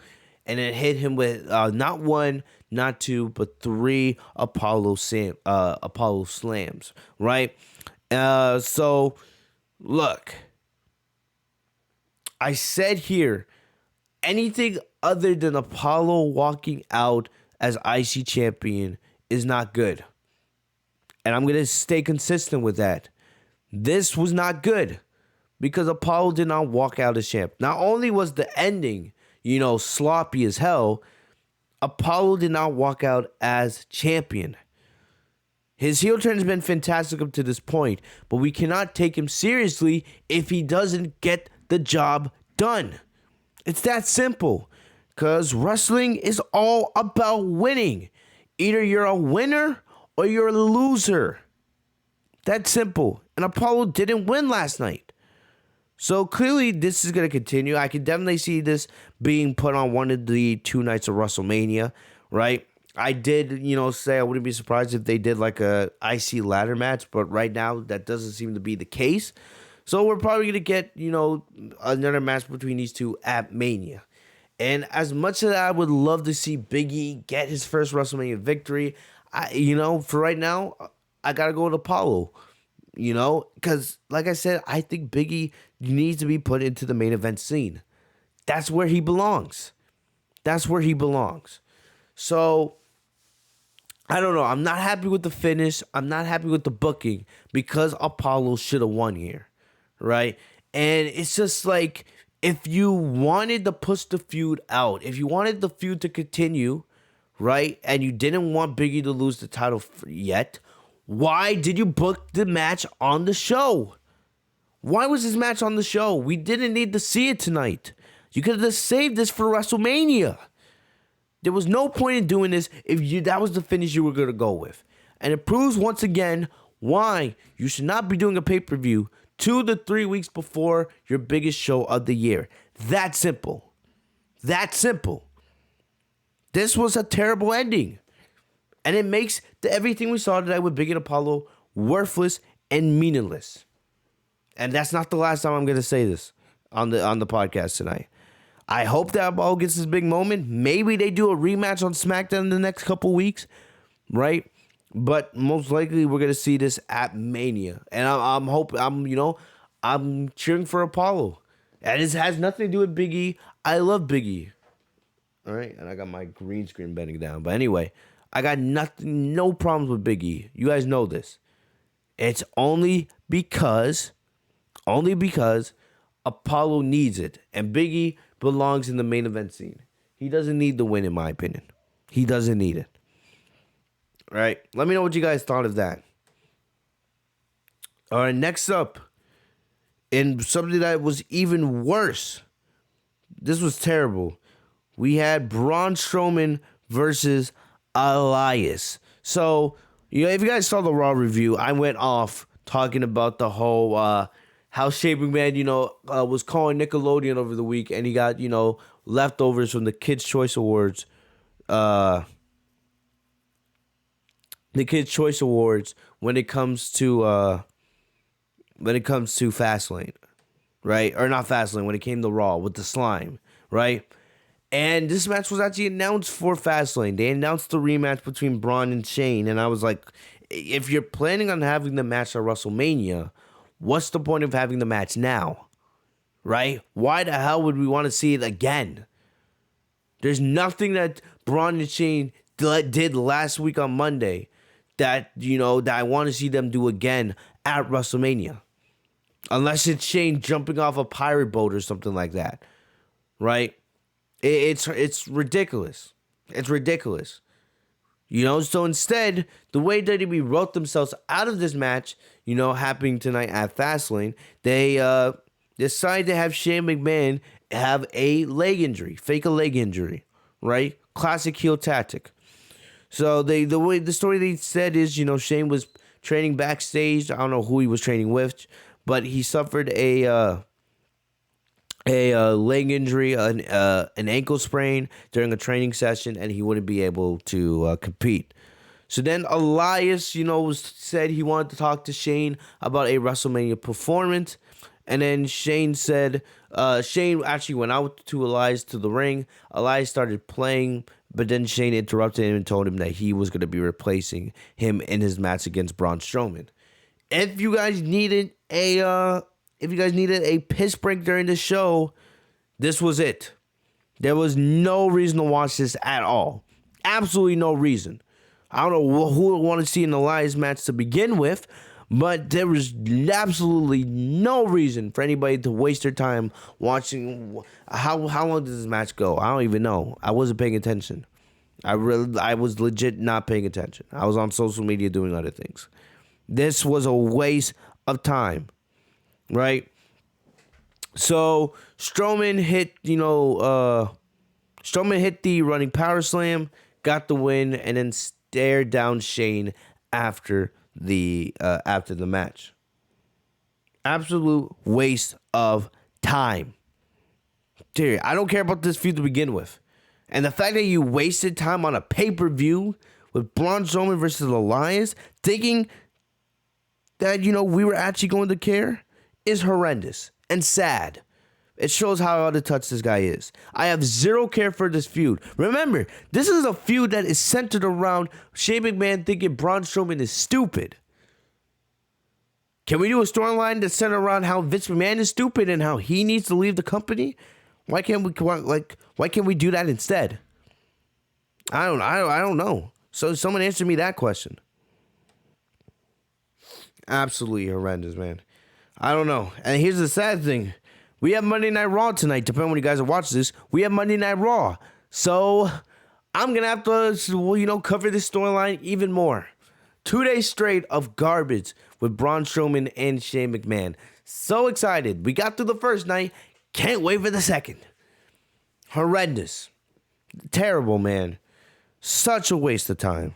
and it hit him with not 1, not 2, but 3 Apollo slams, right? So look, I said here, anything other than Apollo walking out as IC champion is not good. And I'm going to stay consistent with that. This was not good because Apollo did not walk out as champ. Not only was the ending, sloppy as hell, Apollo did not walk out as champion. His heel turn has been fantastic up to this point, but we cannot take him seriously if he doesn't get the job done. It's that simple. Because wrestling is all about winning. Either you're a winner or you're a loser. That's simple. And Apollo didn't win last night. So clearly this is going to continue. I can definitely see this being put on one of the 2 nights of WrestleMania, right? I did, say I wouldn't be surprised if they did like a IC ladder match, but right now that doesn't seem to be the case. So we're probably going to get, another match between these two at Mania. And as much as I would love to see Big E get his first WrestleMania victory, for right now, I got to go with Apollo, because like I said, I think Big E needs to be put into the main event scene. That's where he belongs. So, I don't know. I'm not happy with the finish. I'm not happy with the booking because Apollo should have won here, right? And it's just like, if you wanted to push the feud out, if you wanted the feud to continue, right, and you didn't want Big E to lose the title yet, why did you book the match on the show? Why was this match on the show? We didn't need to see it tonight. You could have just saved this for WrestleMania. There was no point in doing this if that was the finish you were going to go with. And it proves once again why you should not be doing a pay-per-view 2 to 3 weeks before your biggest show of the year. That simple. This was a terrible ending. And it makes everything we saw today with Big E and Apollo worthless and meaningless. And that's not the last time I'm going to say this on the podcast tonight. I hope that Apollo gets this big moment. Maybe they do a rematch on SmackDown in the next couple weeks, right? But most likely we're gonna see this at Mania, and I'm cheering for Apollo, and it has nothing to do with Big E. I love Big E. All right, and I got my green screen bending down, but anyway, I got no problems with Big E. You guys know this. It's only because Apollo needs it, and Big E belongs in the main event scene. He doesn't need the win, in my opinion. He doesn't need it. All right, let me know what you guys thought of that. All right, next up, and something that was even worse. This was terrible. We had Braun Strowman versus Elias. So, if you guys saw the Raw review, I went off talking about the whole how Shane McMahon, was calling Nickelodeon over the week, and he got, leftovers from the Kids' Choice Awards. The Kids' Choice Awards when it comes to Fastlane, right? Or not Fastlane, when it came to Raw with the slime, right? And this match was actually announced for Fastlane. They announced the rematch between Braun and Shane, and I was like, if you're planning on having the match at WrestleMania, what's the point of having the match now, right? Why the hell would we want to see it again? There's nothing that Braun and Shane did last week on Monday that I want to see them do again at WrestleMania. Unless it's Shane jumping off a pirate boat or something like that, right? It's ridiculous. It's ridiculous. So instead, the way WWE wrote themselves out of this match, happening tonight at Fastlane, they decided to have Shane McMahon have a leg injury, fake a leg injury, right? Classic heel tactic. So the story they said is, Shane was training backstage. I don't know who he was training with, but he suffered a leg injury, an ankle sprain during a training session, and he wouldn't be able to compete. So then Elias, said he wanted to talk to Shane about a WrestleMania performance. And then Shane said, Shane actually went out to Elias to the ring. Elias started playing, but then Shane interrupted him and told him that he was going to be replacing him in his match against Braun Strowman. If you guys needed a piss break during the show, this was it. There was no reason to watch this at all. Absolutely no reason. I don't know who would want to see an Elias match to begin with, but there was absolutely no reason for anybody to waste their time watching. How long did this match go? I don't even know. I wasn't paying attention. I was legit not paying attention. I was on social media doing other things. This was a waste of time, right? So Strowman hit, Strowman hit the running power slam, got the win, and then stared down Shane after the match. Absolute waste of time. Dude, I don't care about this feud to begin with. And the fact that you wasted time on a pay-per-view with Braun Strowman versus Elias, thinking that, we were actually going to care, is horrendous and sad. It shows how out of touch this guy is. I have zero care for this feud. Remember, this is a feud that is centered around Shane McMahon thinking Braun Strowman is stupid. Can we do a storyline that's centered around how Vince McMahon is stupid and how he needs to leave the company? Why can't we do that instead? I don't know. So someone answer me that question. Absolutely horrendous, man. I don't know. And here's the sad thing. We have Monday Night Raw tonight, depending on when you guys are watching this. We have Monday Night Raw. So I'm going to have to, cover this storyline even more. 2 days straight of garbage with Braun Strowman and Shane McMahon. So excited. We got through the first night. Can't wait for the second. Horrendous. Terrible, man. Such a waste of time.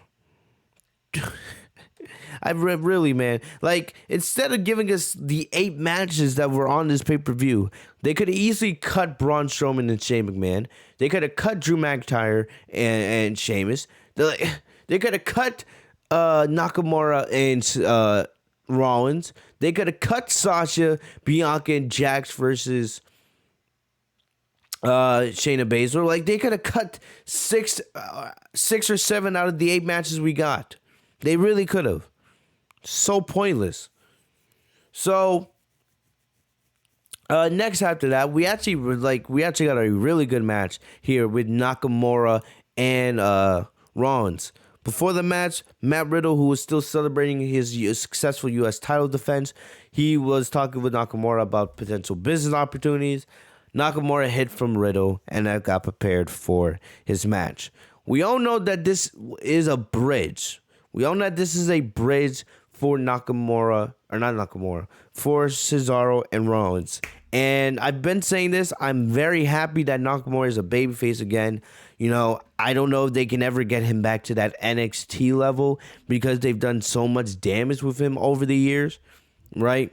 Really, man. Like, instead of giving us the 8 matches that were on this pay-per-view, they could have easily cut Braun Strowman and Shane McMahon. They could have cut Drew McIntyre and Sheamus. They could have cut Nakamura and Rollins. They could have cut Sasha, Bianca, and Jax versus Shayna Baszler. Like, they could have cut 6 or 7 out of the 8 matches we got. They really could have. So pointless. So next after that, we actually got a really good match here with Nakamura and Rollins. Before the match, Matt Riddle, who was still celebrating his successful U.S. title defense, he was talking with Nakamura about potential business opportunities. Nakamura hit from Riddle, and that got prepared for his match. We all know that this is a bridge. We all know that this is a bridge for for Cesaro and Rollins. And I've been saying this. I'm very happy that Nakamura is a babyface again. I don't know if they can ever get him back to that NXT level because they've done so much damage with him over the years, right?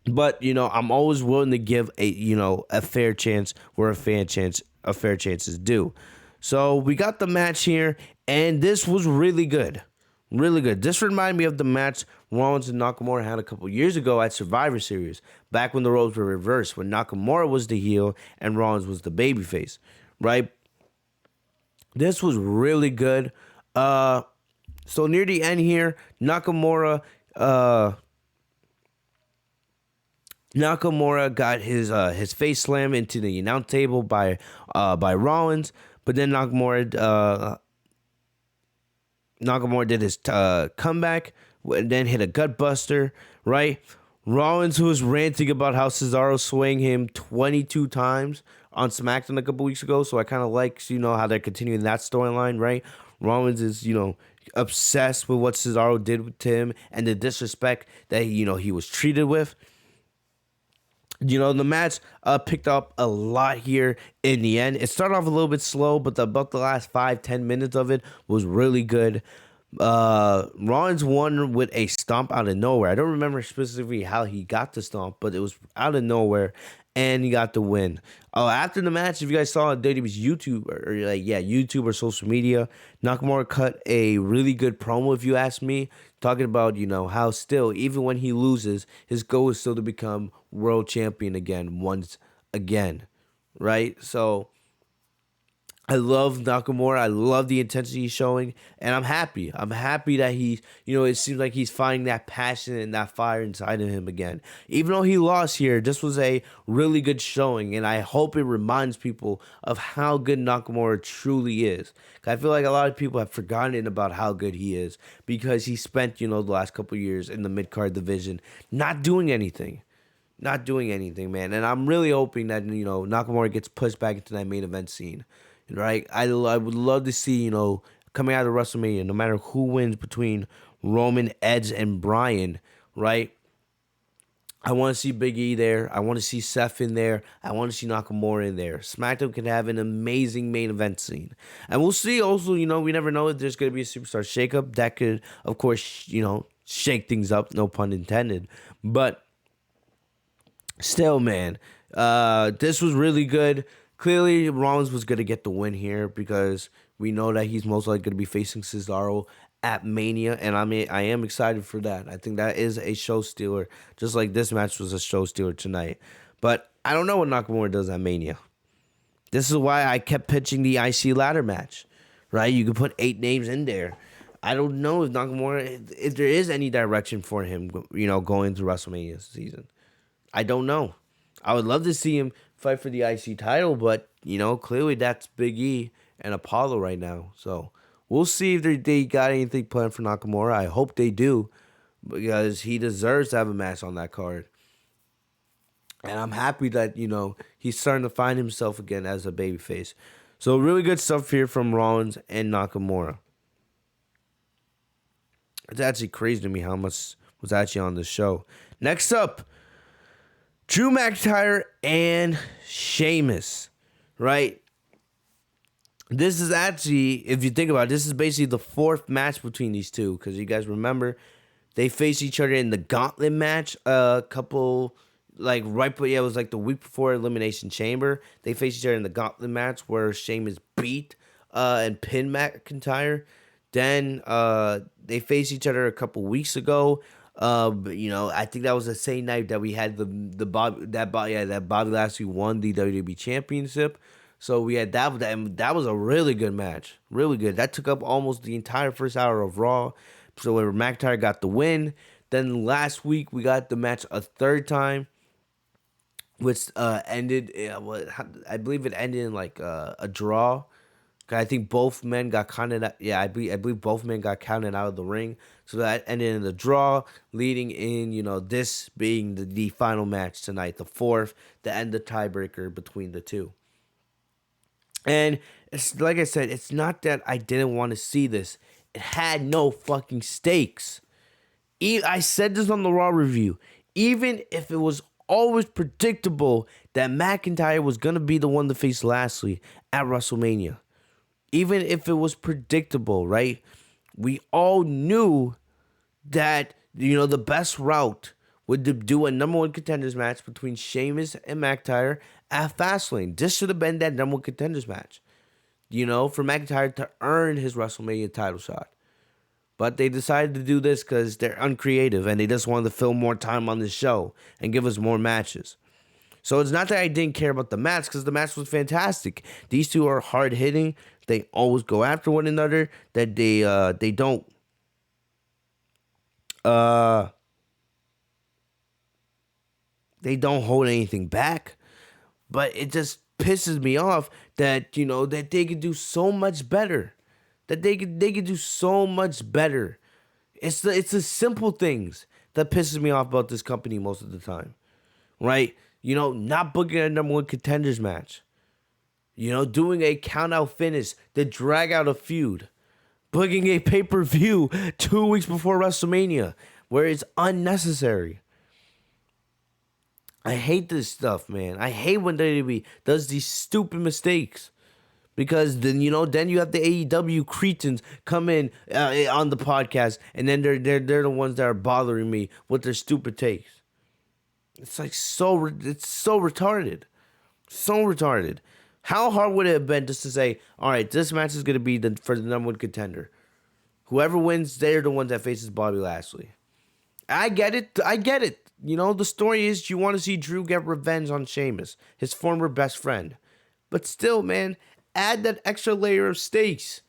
But, I'm always willing to give a fair chance where a fair chance is due. So we got the match here, and this was really good. Really good. This reminded me of the match Rollins and Nakamura had a couple years ago at Survivor Series, back when the roles were reversed, when Nakamura was the heel and Rollins was the babyface, right? This was really good. So near the end here, Nakamura got his face slammed into the announce table by Rollins, but then Nakamura did his comeback, and then hit a gut buster, right? Rollins, who was ranting about how Cesaro swung him 22 times on SmackDown a couple weeks ago, so I kind of like, how they're continuing that storyline, right? Rollins is, obsessed with what Cesaro did to him and the disrespect that, he was treated with. The match picked up a lot here in the end. It started off a little bit slow, but about the last 5-10 minutes of it was really good. Rollins won with a stomp out of nowhere. I don't remember specifically how he got the stomp, but it was out of nowhere, and he got the win. After the match, if you guys saw on WWE's YouTube YouTube or social media, Nakamura cut a really good promo, if you ask me, talking about, how still, even when he loses, his goal is still to become world champion again, once again, right? So I love Nakamura. I love the intensity he's showing, and I'm happy. I'm happy that he's, it seems like he's finding that passion and that fire inside of him again. Even though he lost here, this was a really good showing, and I hope it reminds people of how good Nakamura truly is. I feel like a lot of people have forgotten about how good he is because he spent, the last couple of years in the mid-card division not doing anything. Not doing anything, man. And I'm really hoping that, Nakamura gets pushed back into that main event scene. right? I would love to see, coming out of WrestleMania, no matter who wins between Roman, Edge, and Bryan, right? I want to see Big E there. I want to see Seth in there. I want to see Nakamura in there. SmackDown can have an amazing main event scene. And we'll see also, we never know if there's going to be a superstar shakeup. That could, of course, shake things up, no pun intended. But still, man, this was really good. Clearly, Rollins was going to get the win here because we know that he's most likely going to be facing Cesaro at Mania, and I am excited for that. I think that is a show stealer, just like this match was a show stealer tonight. But I don't know what Nakamura does at Mania. This is why I kept pitching the IC ladder match, right? You could put 8 names in there. I don't know if Nakamura, if there is any direction for him, going through WrestleMania season. I don't know. I would love to see him fight for the IC title, but, clearly that's Big E and Apollo right now. So we'll see if they got anything planned for Nakamura. I hope they do, because he deserves to have a match on that card. And I'm happy that, he's starting to find himself again as a babyface. So really good stuff here from Rollins and Nakamura. It's actually crazy to me how much was actually on the show. Next up, Drew McIntyre and Sheamus, right? This is actually, if you think about it, this is basically the 4th match between these two. Because you guys remember, they faced each other in the Gauntlet match a couple, it was like the week before Elimination Chamber. They faced each other in the Gauntlet match where Sheamus beat and pinned McIntyre. Then they faced each other a couple weeks ago. I think that was the same night that we had that Bobby Lashley won the WWE Championship. So we had that, and that was a really good match. Really good. That took up almost the entire first hour of Raw. So where McIntyre got the win. Then last week we got the match a third time, which ended. I believe it ended in a draw. I think both men got counted out. Yeah, I believe both men got counted out of the ring. So that ended in the draw, leading in, this being the final match tonight, the 4th, to end the tiebreaker between the two. And it's like I said, it's not that I didn't want to see this. It had no fucking stakes. I said this on the Raw review. Even if it was always predictable that McIntyre was going to be the one to face Lashley at WrestleMania. Even if it was predictable, right? We all knew that, the best route would do a number 1 contenders match between Sheamus and McIntyre at Fastlane. This should have been that number 1 contenders match, for McIntyre to earn his WrestleMania title shot. But they decided to do this because they're uncreative and they just wanted to fill more time on the show and give us more matches. So it's not that I didn't care about the match, because the match was fantastic. These two are hard hitting. They always go after one another. That they don't hold anything back. But it just pisses me off that that they could do so much better. That they could do so much better. It's the simple things that pisses me off about this company most of the time, right? Not booking a number 1 contenders match. Doing a count-out finish to drag out a feud. Booking a pay-per-view 2 weeks before WrestleMania, where it's unnecessary. I hate this stuff, man. I hate when WWE does these stupid mistakes. Because then you have the AEW cretins come in on the podcast, and then they're the ones that are bothering me with their stupid takes. It's so retarded. So retarded. How hard would it have been just to say, all right, this match is going to be for the number 1 contender. Whoever wins, they're the ones that faces Bobby Lashley. I get it. The story is you want to see Drew get revenge on Sheamus, his former best friend. But still, man, add that extra layer of stakes.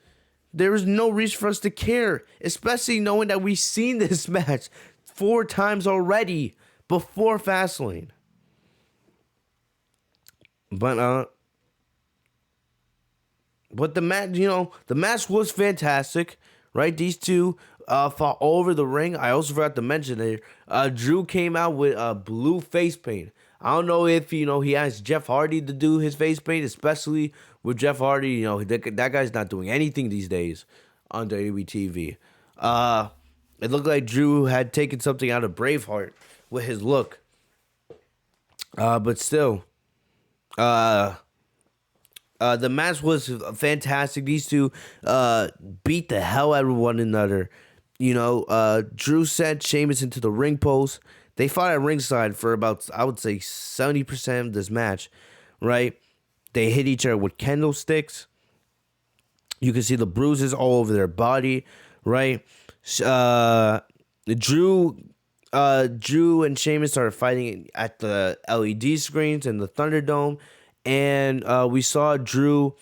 There is no reason for us to care, especially knowing that we've seen this match 4 times already before Fastlane. But the match, the match was fantastic, right? These two fought all over the ring. I also forgot to mention that Drew came out with blue face paint. I don't know if he asked Jeff Hardy to do his face paint, especially with Jeff Hardy. That guy's not doing anything these days on WWE TV. It looked like Drew had taken something out of Braveheart with his look. But still, the match was fantastic. These two beat the hell out of one another. Drew sent Sheamus into the ring post. They fought at ringside for about, I would say, 70% of this match, right? They hit each other with kendo sticks. You can see the bruises all over their body, right? Drew and Sheamus started fighting at the LED screens in the Thunderdome, and we saw Drew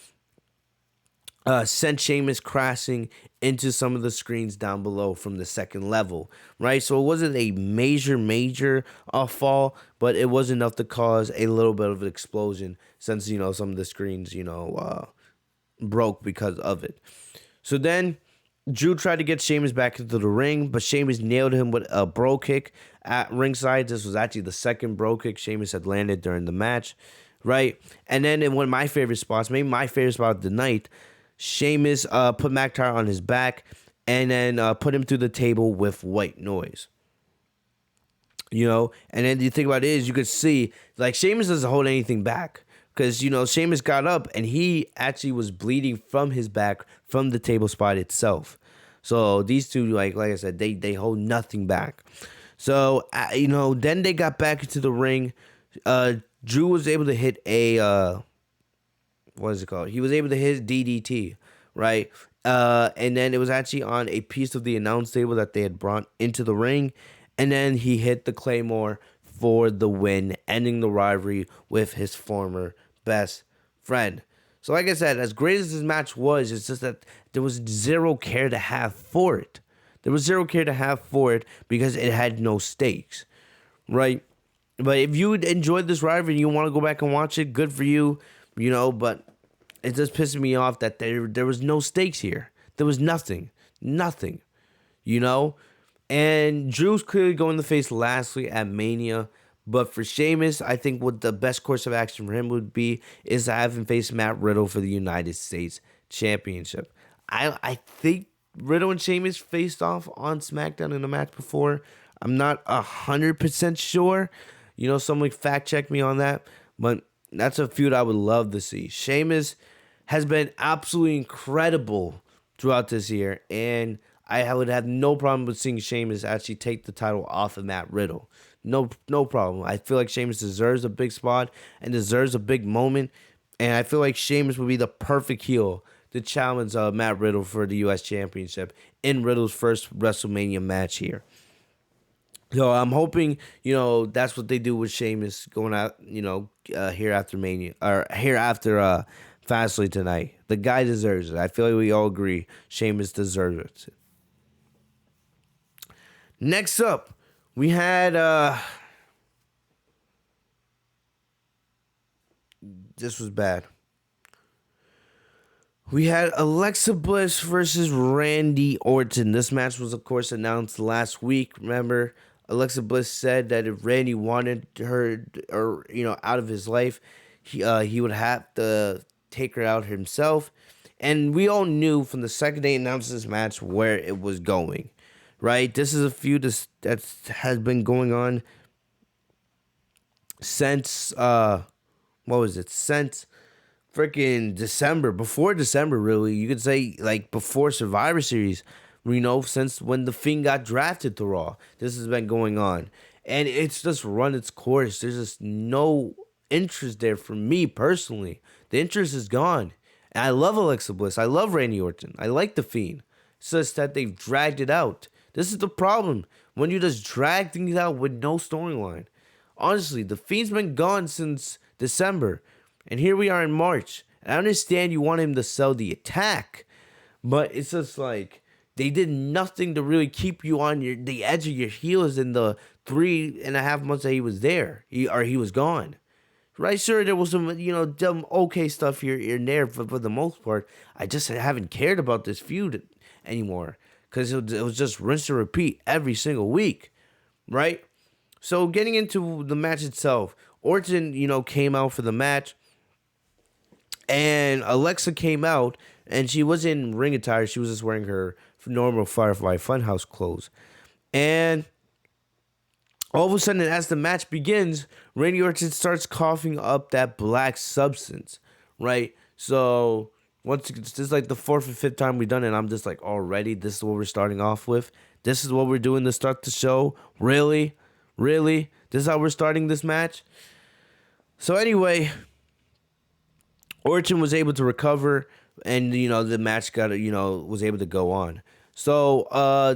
sent Sheamus crashing into some of the screens down below from the second level, right? So it wasn't a major fall, but it was enough to cause a little bit of an explosion since, some of the screens, broke because of it. So then Drew tried to get Sheamus back into the ring, but Sheamus nailed him with a bro kick at ringside. This was actually the second bro kick Sheamus had landed during the match, right? And then in one of my favorite spots, maybe my favorite spot of the night, Sheamus put McIntyre on his back and then put him through the table with white noise. And then you think about it is you could see, like, Sheamus doesn't hold anything back. Because, Sheamus got up and he actually was bleeding from his back from the table spot itself. So these two, like I said, they hold nothing back. So, then they got back into the ring. Drew was able to hit a, what is it called? He was able to hit DDT, right? And then it was actually on a piece of the announce table that they had brought into the ring. And then he hit the Claymore for the win, ending the rivalry with his former best friend. So like I said, as great as this match was, it's just that there was zero care to have for it. There was zero care to have for it because it had no stakes, right? But if you enjoyed this rivalry and you want to go back and watch it, good for you, but it just pisses me off that there was no stakes here. There was nothing. And Drew's clearly going to face Lashley at Mania. But for Sheamus, I think what the best course of action for him would be is to have him face Matt Riddle for the United States Championship. I think Riddle and Sheamus faced off on SmackDown in a match before. I'm not 100% sure. Someone fact check me on that. But that's a feud I would love to see. Sheamus has been absolutely incredible throughout this year. And I would have no problem with seeing Sheamus actually take the title off of Matt Riddle. No problem. I feel like Sheamus deserves a big spot and deserves a big moment. And I feel like Sheamus would be the perfect heel to challenge Matt Riddle for the U.S. Championship in Riddle's first WrestleMania match here. So I'm hoping, that's what they do with Sheamus going out, here after Mania, or here after Fastlane tonight. The guy deserves it. I feel like we all agree Sheamus deserves it. Next up, we had, this was bad. We had Alexa Bliss versus Randy Orton. This match was, of course, announced last week. Remember, Alexa Bliss said that if Randy wanted her, or out of his life, he would have to take her out himself. And we all knew from the second they announced this match where it was going. Right, this is a feud that has been going on since Since freaking December, before December, really. You could say like before Survivor Series. Since when The Fiend got drafted to Raw, this has been going on, and it's just run its course. There's just no interest there for me personally. The interest is gone. And I love Alexa Bliss. I love Randy Orton. I like The Fiend. It's just that they've dragged it out. This is the problem. When you just drag things out with no storyline. Honestly, The Fiend's been gone since December. And here we are in March. And I understand you want him to sell the attack. But it's just like they did nothing to really keep you on the edge of your heels in the 3.5 months that he was there. He was gone. Right, sure, there was some, dumb okay stuff here and there for the most part. I just haven't cared about this feud anymore. Because it was just rinse and repeat every single week, right? So getting into the match itself, Orton, came out for the match, and Alexa came out, and she was in ring attire. She was just wearing her normal Firefly Funhouse clothes. And all of a sudden, as the match begins, Randy Orton starts coughing up that black substance, right? So this is like the fourth or fifth time we've done it. I'm just like, already, this is what we're starting off with. This is what we're doing to start the show. Really, this is how we're starting this match. So anyway, Orton was able to recover, and the match was able to go on. So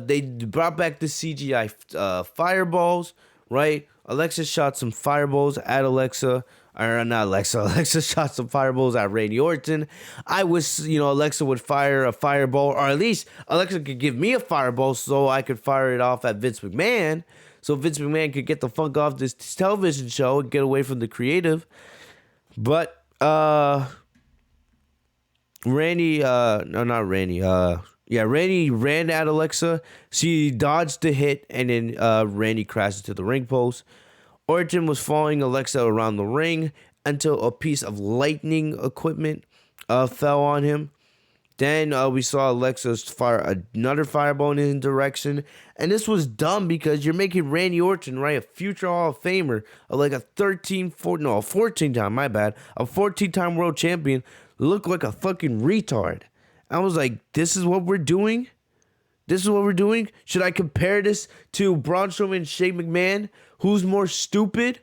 they brought back the CGI fireballs, right? Alexa shot some fireballs at Alexa. Or not Alexa. Alexa shot some fireballs at Randy Orton. I wish, Alexa would fire a fireball, or at least Alexa could give me a fireball so I could fire it off at Vince McMahon. So Vince McMahon could get the funk off this television show and get away from the creative. But, Randy ran at Alexa. She dodged the hit, and then Randy crashed into the ring post. Orton was following Alexa around the ring until a piece of lightning equipment fell on him. Then we saw Alexa fire another fireball in his direction. And this was dumb because you're making Randy Orton, right, a future Hall of Famer, like a 14-time, my bad, a 14-time world champion, look like a fucking retard. I was like, this is what we're doing? This is what we're doing? Should I compare this to Braun Strowman and Shane McMahon? Who's more stupid?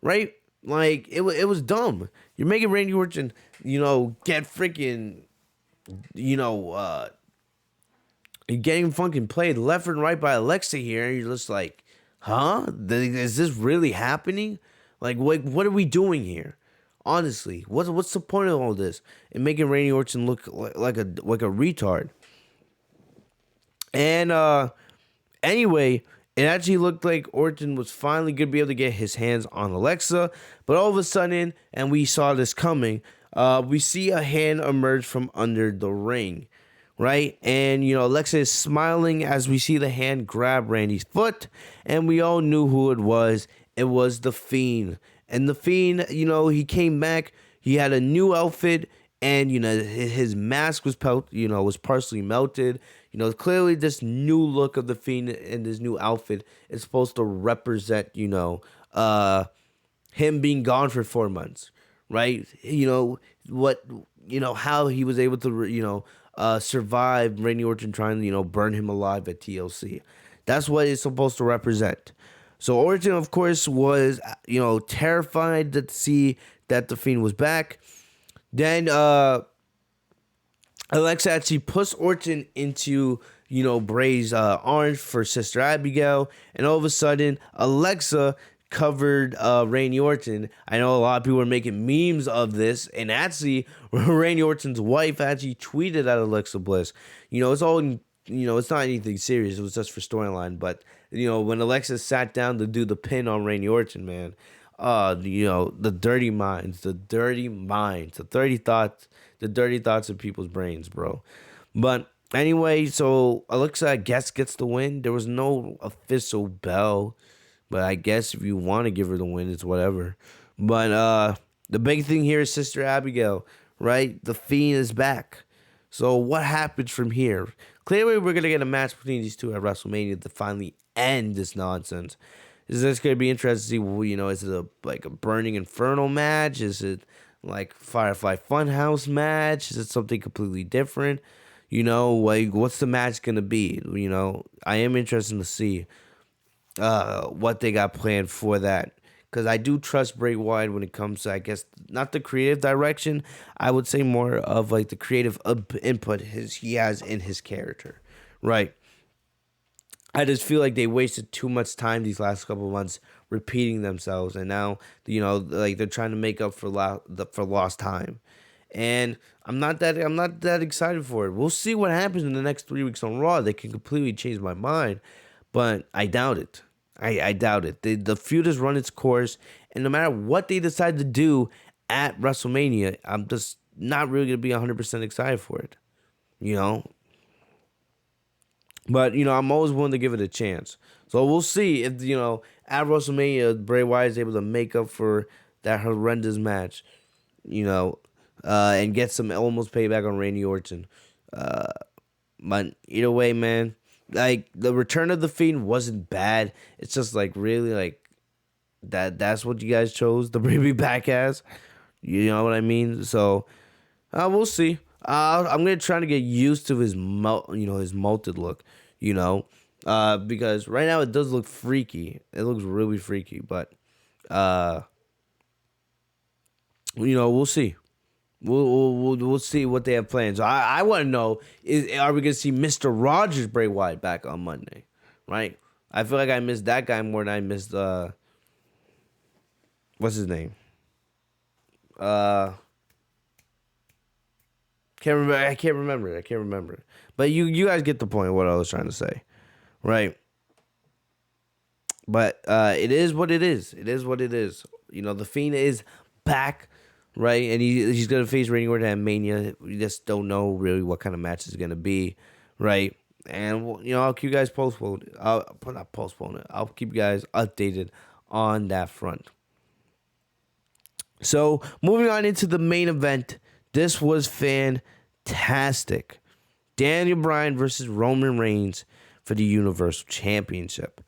Right? Like, it was dumb. You're making Randy Orton, get freaking, you're getting fucking played left and right by Alexa here. And you're just like, huh? Is this really happening? Like, what are we doing here? Honestly, what's the point of all this? And making Randy Orton look like a retard. And anyway, it actually looked like Orton was finally going to be able to get his hands on Alexa. But all of a sudden, and we saw this coming, we see a hand emerge from under the ring, right? And, Alexa is smiling as we see the hand grab Randy's foot. And we all knew who it was. It was The Fiend. And The Fiend, he came back. He had a new outfit. And, his mask was was partially melted. Clearly this new look of The Fiend in this new outfit is supposed to represent, him being gone for 4 months, right? How he was able to, survive Randy Orton trying to, burn him alive at TLC. That's what it's supposed to represent. So Orton, of course, was, terrified to see that The Fiend was back. Then, Alexa actually pushed Orton into, Bray's arms for Sister Abigail. And all of a sudden, Alexa covered Randy Orton. I know a lot of people are making memes of this. And actually, Randy Orton's wife actually tweeted at Alexa Bliss. It's all, it's not anything serious. It was just for storyline. But, when Alexa sat down to do the pin on Randy Orton, man, the dirty minds, the dirty thoughts of people's brains, bro. But anyway, so Alexa, I guess, gets the win. There was no official bell, but I guess if you want to give her the win, it's whatever. But the big thing here is Sister Abigail, right? The Fiend is back. So what happens from here? Clearly, we're going to get a match between these two at WrestleMania to finally end this nonsense. Is this going to be interesting to see, is it a Burning Inferno match? Is it like Firefly Funhouse match? Is it something completely different? What's the match going to be? I am interested to see what they got planned for that. Because I do trust Bray Wyatt when it comes to, I guess, not the creative direction. I would say more of like the creative input he has in his character. Right. I just feel like they wasted too much time these last couple of months repeating themselves, and now like they're trying to make up for lost time. And I'm not that excited for it. We'll see what happens in the next 3 weeks on Raw. They can completely change my mind, but I doubt it. I doubt it. The feud has run its course, and no matter what they decide to do at WrestleMania, I'm just not really gonna be 100% excited for it. But, I'm always willing to give it a chance. So we'll see if, at WrestleMania, Bray Wyatt is able to make up for that horrendous match, and get some almost payback on Randy Orton. But either way, man, like, the return of the Fiend wasn't bad. It's just, like, really, like, that's what you guys chose to bring me back as. You know what I mean? So, we'll see. I'm gonna try to get used to his his melted look, because right now it does look freaky. It looks really freaky, but we'll see. We'll see what they have planned. So I want to know, are we gonna see Mr. Rogers Bray Wyatt back on Monday, right? I feel like I missed that guy more than I missed what's his name? Can't remember. I can't remember. But you guys get the point of what I was trying to say, right? But it is what it is. It is what it is. The Fiend is back, right? And he's gonna face Randy Orton at Mania. We just don't know really what kind of match it's gonna be, right? And I'll keep you guys postponed. Not postpone it. I'll keep you guys updated on that front. So moving on into the main event. This was fantastic. Daniel Bryan versus Roman Reigns for the Universal Championship.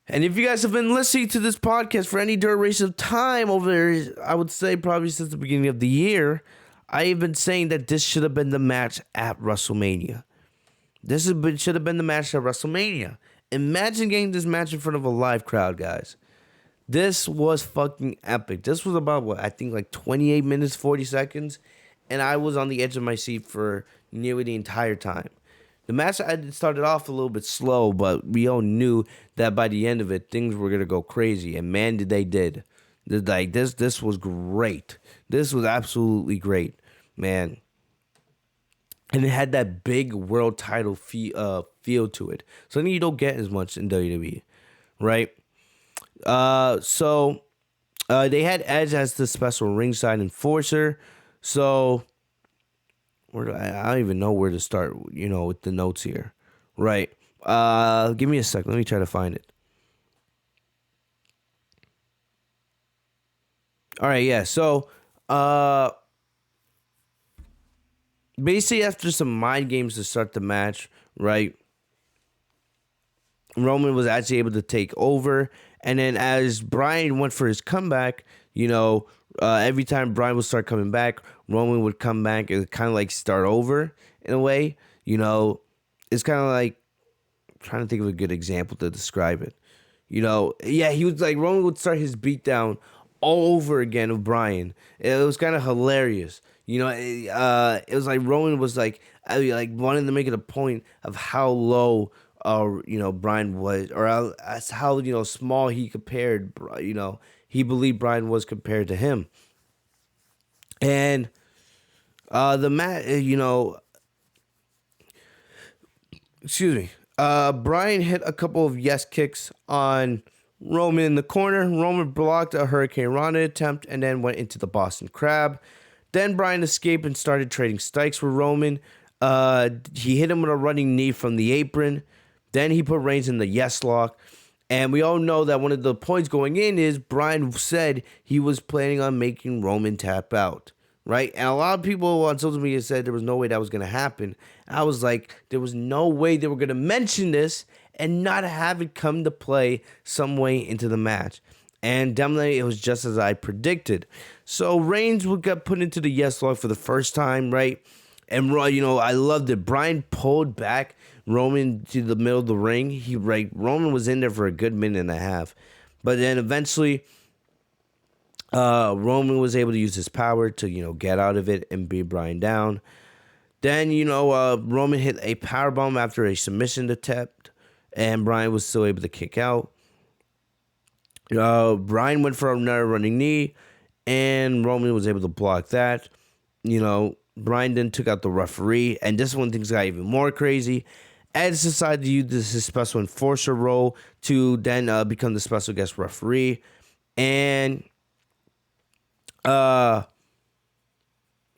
And if you guys have been listening to this podcast for any duration of time over there, I would say probably since the beginning of the year, I've been saying that this should have been the match at WrestleMania. Should have been the match at WrestleMania. Imagine getting this match in front of a live crowd, guys. This was fucking epic. This was about, I think like 28 minutes, 40 seconds. And I was on the edge of my seat for nearly the entire time. The match started off a little bit slow, but we all knew that by the end of it, things were going to go crazy. And man, they did. Like, this was great. This was absolutely great, man. And it had that big world title feel to it. Something you don't get as much in WWE, right? So they had Edge as the special ringside enforcer. So I don't even know where to start, with the notes here. Right. Give me a second. Let me try to find it. All right, yeah. So basically after some mind games to start the match, right? Roman was actually able to take over. And then as Bryan went for his comeback, every time Bryan would start coming back, Roman would come back and kind of like start over in a way. It's kind of like, I'm trying to think of a good example to describe it. He was like, Roman would start his beatdown all over again of Bryan. It was kind of hilarious. It was like Roman was like wanting to make it a point of how low Bryan was, or how small he compared, he believed Bryan was compared to him. And the match, excuse me, Bryan hit a couple of yes kicks on Roman in the corner. Roman blocked a Hurricane Rana attempt and then went into the Boston Crab. Then Bryan escaped and started trading strikes with Roman. He hit him with a running knee from the apron. Then he put Reigns in the yes lock. And we all know that one of the points going in is Bryan said he was planning on making Roman tap out, right? And a lot of people on social media said there was no way that was going to happen. I was like, there was no way they were going to mention this and not have it come to play some way into the match. And definitely it was just as I predicted. So Reigns would get put into the yes lock for the first time, right? And I loved it. Bryan pulled back Roman to the middle of the ring. Roman was in there for a good minute and a half. But then eventually Roman was able to use his power to, get out of it and beat Bryan down. Then, Roman hit a powerbomb after a submission attempt, and Bryan was still able to kick out. Bryan went for another running knee, and Roman was able to block that. Bryan then took out the referee, and this one things got even more crazy. Edge decided to use his special enforcer role to then become the special guest referee. And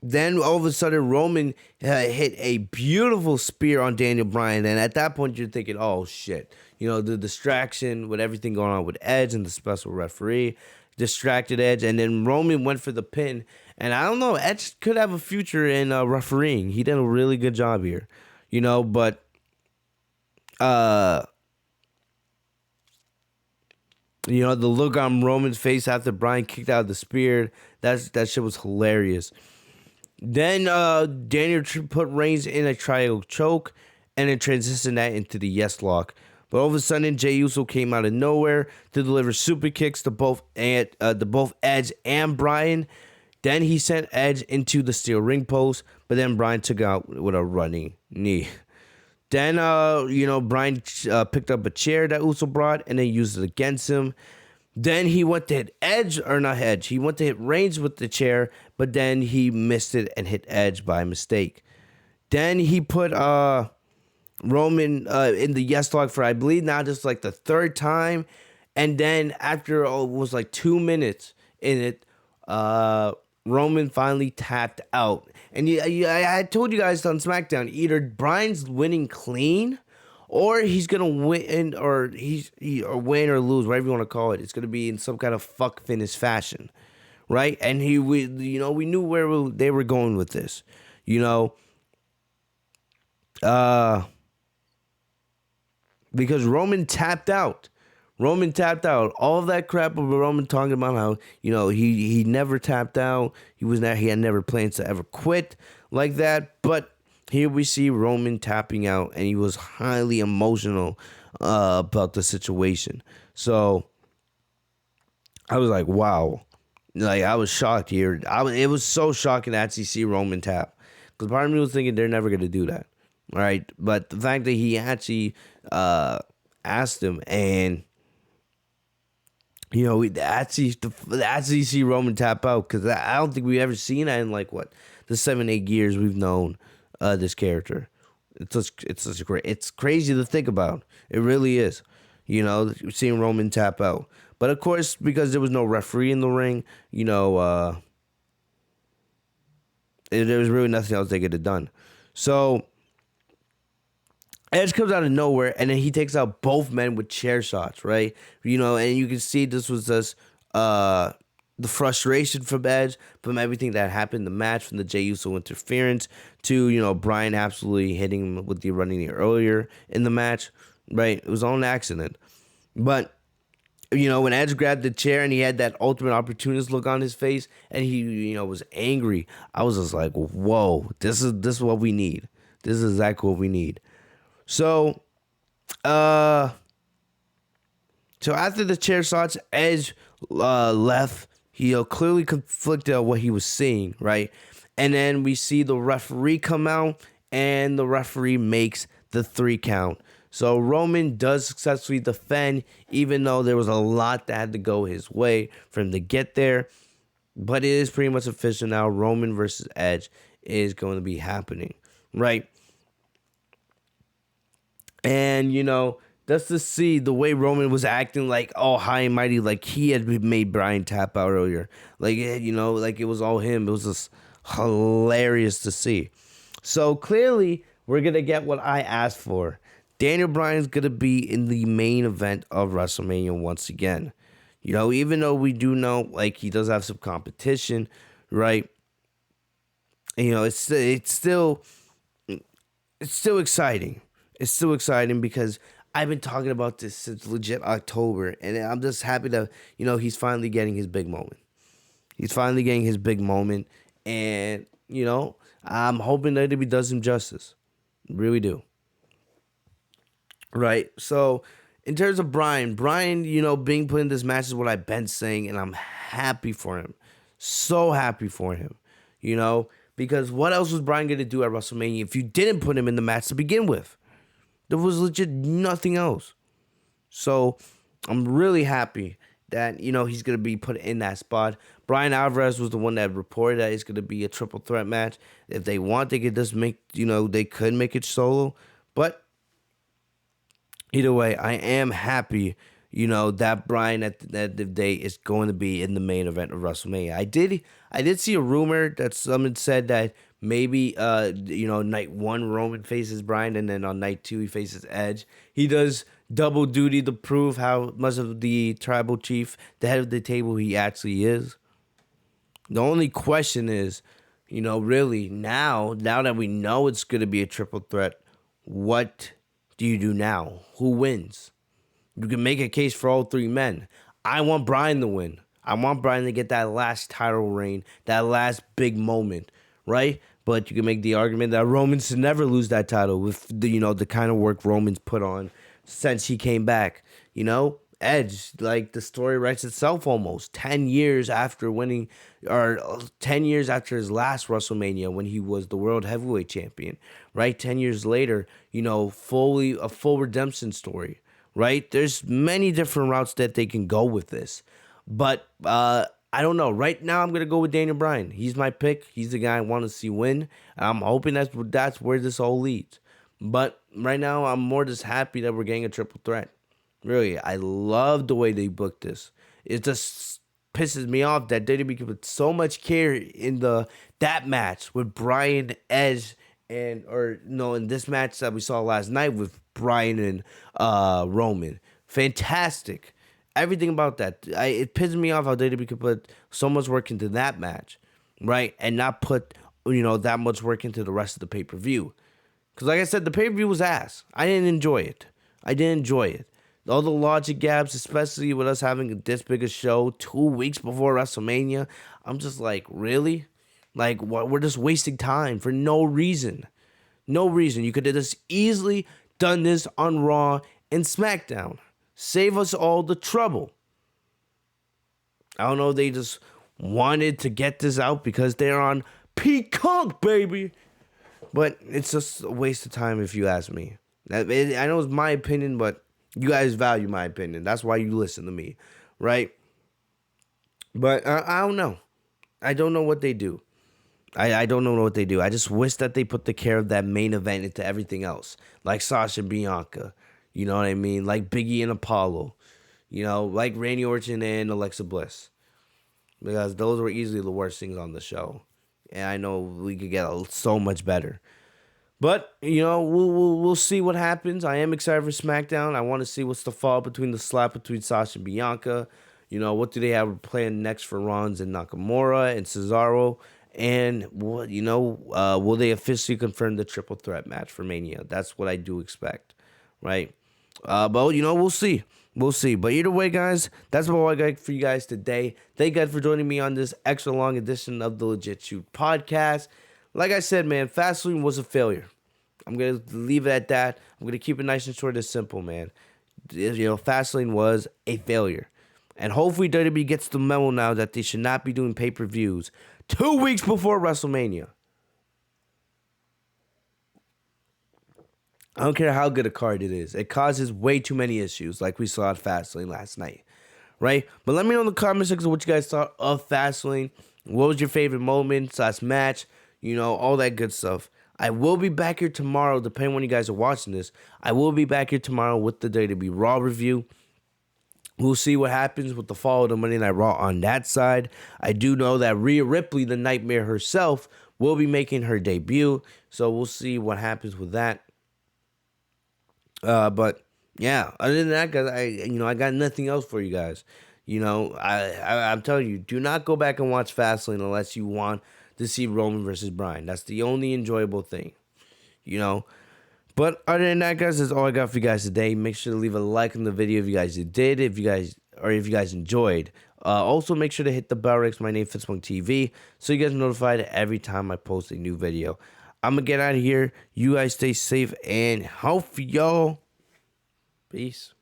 Then all of a sudden, Roman hit a beautiful spear on Daniel Bryan. And at that point, you're thinking, oh, shit. You know, the distraction with everything going on with Edge and the special referee distracted Edge. And then Roman went for the pin. And I don't know, Edge could have a future in refereeing. He did a really good job here. You know, but you know, the look on Roman's face after Bryan kicked out the spear, that shit was hilarious. Then Daniel put Reigns in a triangle choke and then transitioned that into the yes lock. But all of a sudden, Jey Uso came out of nowhere to deliver super kicks to both Edge and Bryan. Then he sent Edge into the steel ring post, but then Bryan took out with a running knee. Then, you know, Bryan picked up a chair that Uso brought and then used it against him. Then he went to hit he went to hit Reigns with the chair, but then he missed it and hit Edge by mistake. Then he put Roman in the yes lock for, I believe, now just like the third time. And then after it was like 2 minutes in it, Roman finally tapped out. And I told you guys on SmackDown, either Bryan's winning clean, or he's gonna win, or or win or lose, whatever you want to call it. It's gonna be in some kind of fuck finish fashion, right? And we knew where they were going with this, you know, because Roman tapped out. Roman tapped out. All of that crap of Roman talking about how, you know, he never tapped out. He had never plans to ever quit like that. But here we see Roman tapping out, and he was highly emotional about the situation. So I was like, wow. Like, I was shocked here. It was so shocking to actually see Roman tap. Because part of me was thinking they're never going to do that. All right. But the fact that he actually asked him, and you know, we actually see Roman tap out, because I don't think we've ever seen that in like the 7-8 years we've known this character. It's crazy to think about. It really is. You know, seeing Roman tap out. But of course, because there was no referee in the ring, you know, there was really nothing else they could have done. So Edge comes out of nowhere, and then he takes out both men with chair shots, right? You know, and you can see this was just the frustration from Edge, from everything that happened in the match, from the Jey Uso interference to, you know, Bryan absolutely hitting him with the running knee earlier in the match, right? It was all an accident. But, you know, when Edge grabbed the chair and he had that ultimate opportunist look on his face, and he, you know, was angry, I was just like, whoa, this is what we need. This is exactly what we need. So after the chair shots, Edge left. He clearly conflicted on what he was seeing, right? And then we see the referee come out, and the referee makes the 3 count. So Roman does successfully defend, even though there was a lot that had to go his way for him to get there. But it is pretty much official now. Roman versus Edge is going to be happening, right? And, you know, just to see the way Roman was acting like all high and mighty, like he had made Bryan tap out earlier. Like, you know, like it was all him. It was just hilarious to see. So clearly, we're going to get what I asked for. Daniel Bryan's going to be in the main event of WrestleMania once again. You know, even though we do know, like, he does have some competition, right? And, you know, it's still exciting. It's still exciting because I've been talking about this since legit October, and I'm just happy that, you know, he's finally getting his big moment. He's finally getting his big moment, and, you know, I'm hoping that he does him justice. Really do. Right? So, in terms of Bryan, you know, being put in this match is what I've been saying, and I'm happy for him. So happy for him. You know, because what else was Bryan going to do at WrestleMania if you didn't put him in the match to begin with? There was legit nothing else. So, I'm really happy that, you know, he's going to be put in that spot. Bryan Alvarez was the one that reported that it's going to be a triple threat match. If they want, they could just make, you know, they could make it solo. But either way, I am happy, that Bryan at the end of the day is going to be in the main event of WrestleMania. I did see a rumor that someone said that maybe night one Roman faces Bryan, and then on night two he faces Edge. He does double duty to prove how much of the tribal chief, the head of the table, he actually is. The only question is, really now that we know it's going to be a triple threat, what do you do now? Who wins? You can make a case for all three men. I want Bryan to win. I want Bryan to get that last title reign, that last big moment, right? But you can make the argument that Roman should never lose that title with the kind of work Roman's put on since he came back. Edge, like, the story writes itself almost 10 years after winning, or 10 years after his last WrestleMania when he was the World Heavyweight Champion, right? 10 years later, a full redemption story, right? There's many different routes that they can go with this. But I don't know. Right now, I'm going to go with Daniel Bryan. He's my pick. He's the guy I want to see win. I'm hoping that's where this all leads. But right now, I'm more just happy that we're getting a triple threat. Really, I love the way they booked this. It just pisses me off that WWE put so much care in that match with Bryan, Edge, in this match that we saw last night with Bryan and Roman. Fantastic. Everything about that. It pisses me off how WWE could put so much work into that match, right? And not put, that much work into the rest of the pay-per-view. Because like I said, the pay-per-view was ass. I didn't enjoy it. All the logic gaps, especially with us having this big a show 2 weeks before WrestleMania, I'm just like, really? Like, what? We're just wasting time for no reason. No reason. You could have just easily done this on Raw and SmackDown. Save us all the trouble. I don't know, they just wanted to get this out because they're on Peacock, baby. But it's just a waste of time if you ask me. I know it's my opinion, but you guys value my opinion. That's why you listen to me, right? But I don't know. I don't know what they do. I don't know what they do. I just wish that they put the care of that main event into everything else. Like Sasha and Bianca. You know what I mean? Like Big E and Apollo. Like Randy Orton and Alexa Bliss. Because those were easily the worst things on the show. And I know we could get so much better. But, we'll see what happens. I am excited for SmackDown. I want to see what's the fall between the slap between Sasha and Bianca. What do they have planned next for Rollins and Nakamura and Cesaro? And, what will they officially confirm the triple threat match for Mania? That's what I do expect, right? But, we'll see. We'll see. But either way, guys, that's what I got for you guys today. Thank you guys for joining me on this extra long edition of the Legit Shoot podcast. Like I said, man, Fastlane was a failure. I'm going to leave it at that. I'm going to keep it nice and short and simple, man. Fastlane was a failure. And hopefully WWE gets the memo now that they should not be doing pay-per-views 2 weeks before WrestleMania. I don't care how good a card it is. It causes way too many issues, like we saw at Fastlane last night, right? But let me know in the comment section what you guys thought of Fastlane. What was your favorite moment / match? All that good stuff. I will be back here tomorrow, depending on when you guys are watching this. I will be back here tomorrow with the WWE Raw review. We'll see what happens with the fall of the Monday Night Raw on that side. I do know that Rhea Ripley, the Nightmare herself, will be making her debut. So we'll see what happens with that. But yeah, other than that, guys, I got nothing else for you guys. I'm telling you, do not go back and watch Fastlane unless you want to see Roman versus Bryan. That's the only enjoyable thing, But other than that, guys, that's all I got for you guys today. Make sure to leave a like on the video if you guys did, if you guys enjoyed. Also, make sure to hit the bell next to my name, Fitzmonk TV, so you guys are notified every time I post a new video. I'm gonna get out of here. You guys stay safe and healthy, y'all. Peace.